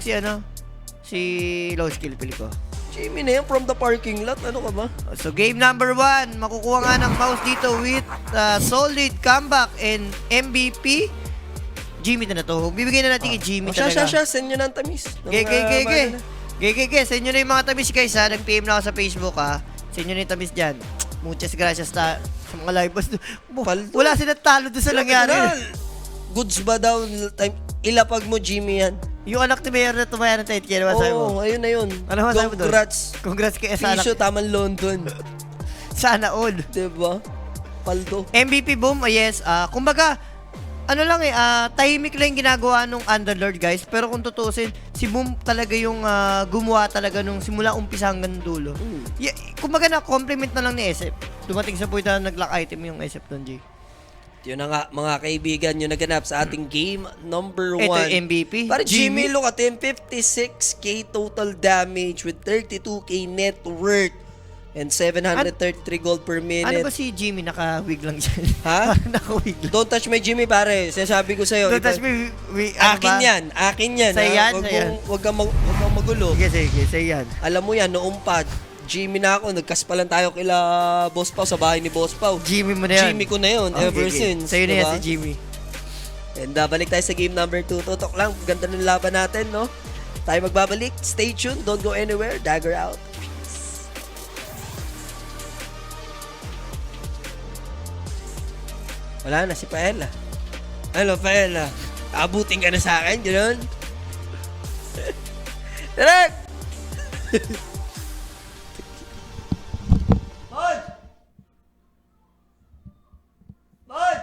si low skill pili ko. Jimmy na yan from the parking lot. Ano ka ba? So game number 1, makukuha nga ng Mouse dito with solid comeback and MVP. Jimmy na to. Bibigyan na natin kay Jimmy talaga. Siya. Send nyo na ang tamis. Ge. Send nyo na yung mga tamis guys ha. Nag-PM na ako sa Facebook ha. Send nyo na yung tamis dyan. Muchas gracias sa mga live boss. Paldo. Wala sila talo doon sa nangyari. Goods ba daw? Ilapag mo, Jimmy, yan. Yung anak ni Mayor na tumaya ng 10K, ano masabi mo? Oo, ayun na yun. Ano masabi mo doon? Congrats. Congrats kay sa Fisyo, anak. tamang London. Sana all. Diba? Paldo. MVP Boom, yes. Kumbaga, ano lang tahimik lang yung ginagawa nung Underlord guys. Pero kung tutusin, si Boom talaga yung gumawa talaga nung simula umpisa hanggang dulo. Kumbaga na-compliment na lang ni SF. Dumating sa point na nag-lock item yung SF doon, G. Yun na nga, mga kaibigan, yung naganap sa ating game number 1. Ito yung MVP. Para Jimmy, look at him. 56k total damage with 32k net worth and 733 gold per minute. Ano ba si Jimmy? Naka-wig lang siya. Ha? Naka-wig lang. Don't touch my Jimmy, pare. Sinasabi ko sa'yo. Don't touch me. Ano Akin ba? yan. Akin yan. Sa'yo yan, Huwag sa'yo yan. Huwag kang magulo. Sige, say yan. Alam mo yan, noong pa, Jimmy na ako. Nagkas pa lang tayo kila Boss Pao sa bahay ni Boss Pao. Jimmy mo na yan. Jimmy ko na yun, ever since. Sa'yo na yan diba? si Jimmy. And balik tayo sa game number 2. Tutok lang, ganda ng laban natin, no? Tayo magbabalik. Stay tuned, don't go anywhere. Dagger out. Wala na, si Paella. Ano, Paella? Abutin ka na sa akin, gano'n? Direk! Bud! Bud!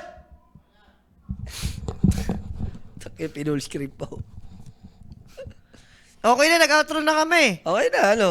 Takip, pinul script pa. Okay na, nag-outro na kami. Okay na, ano?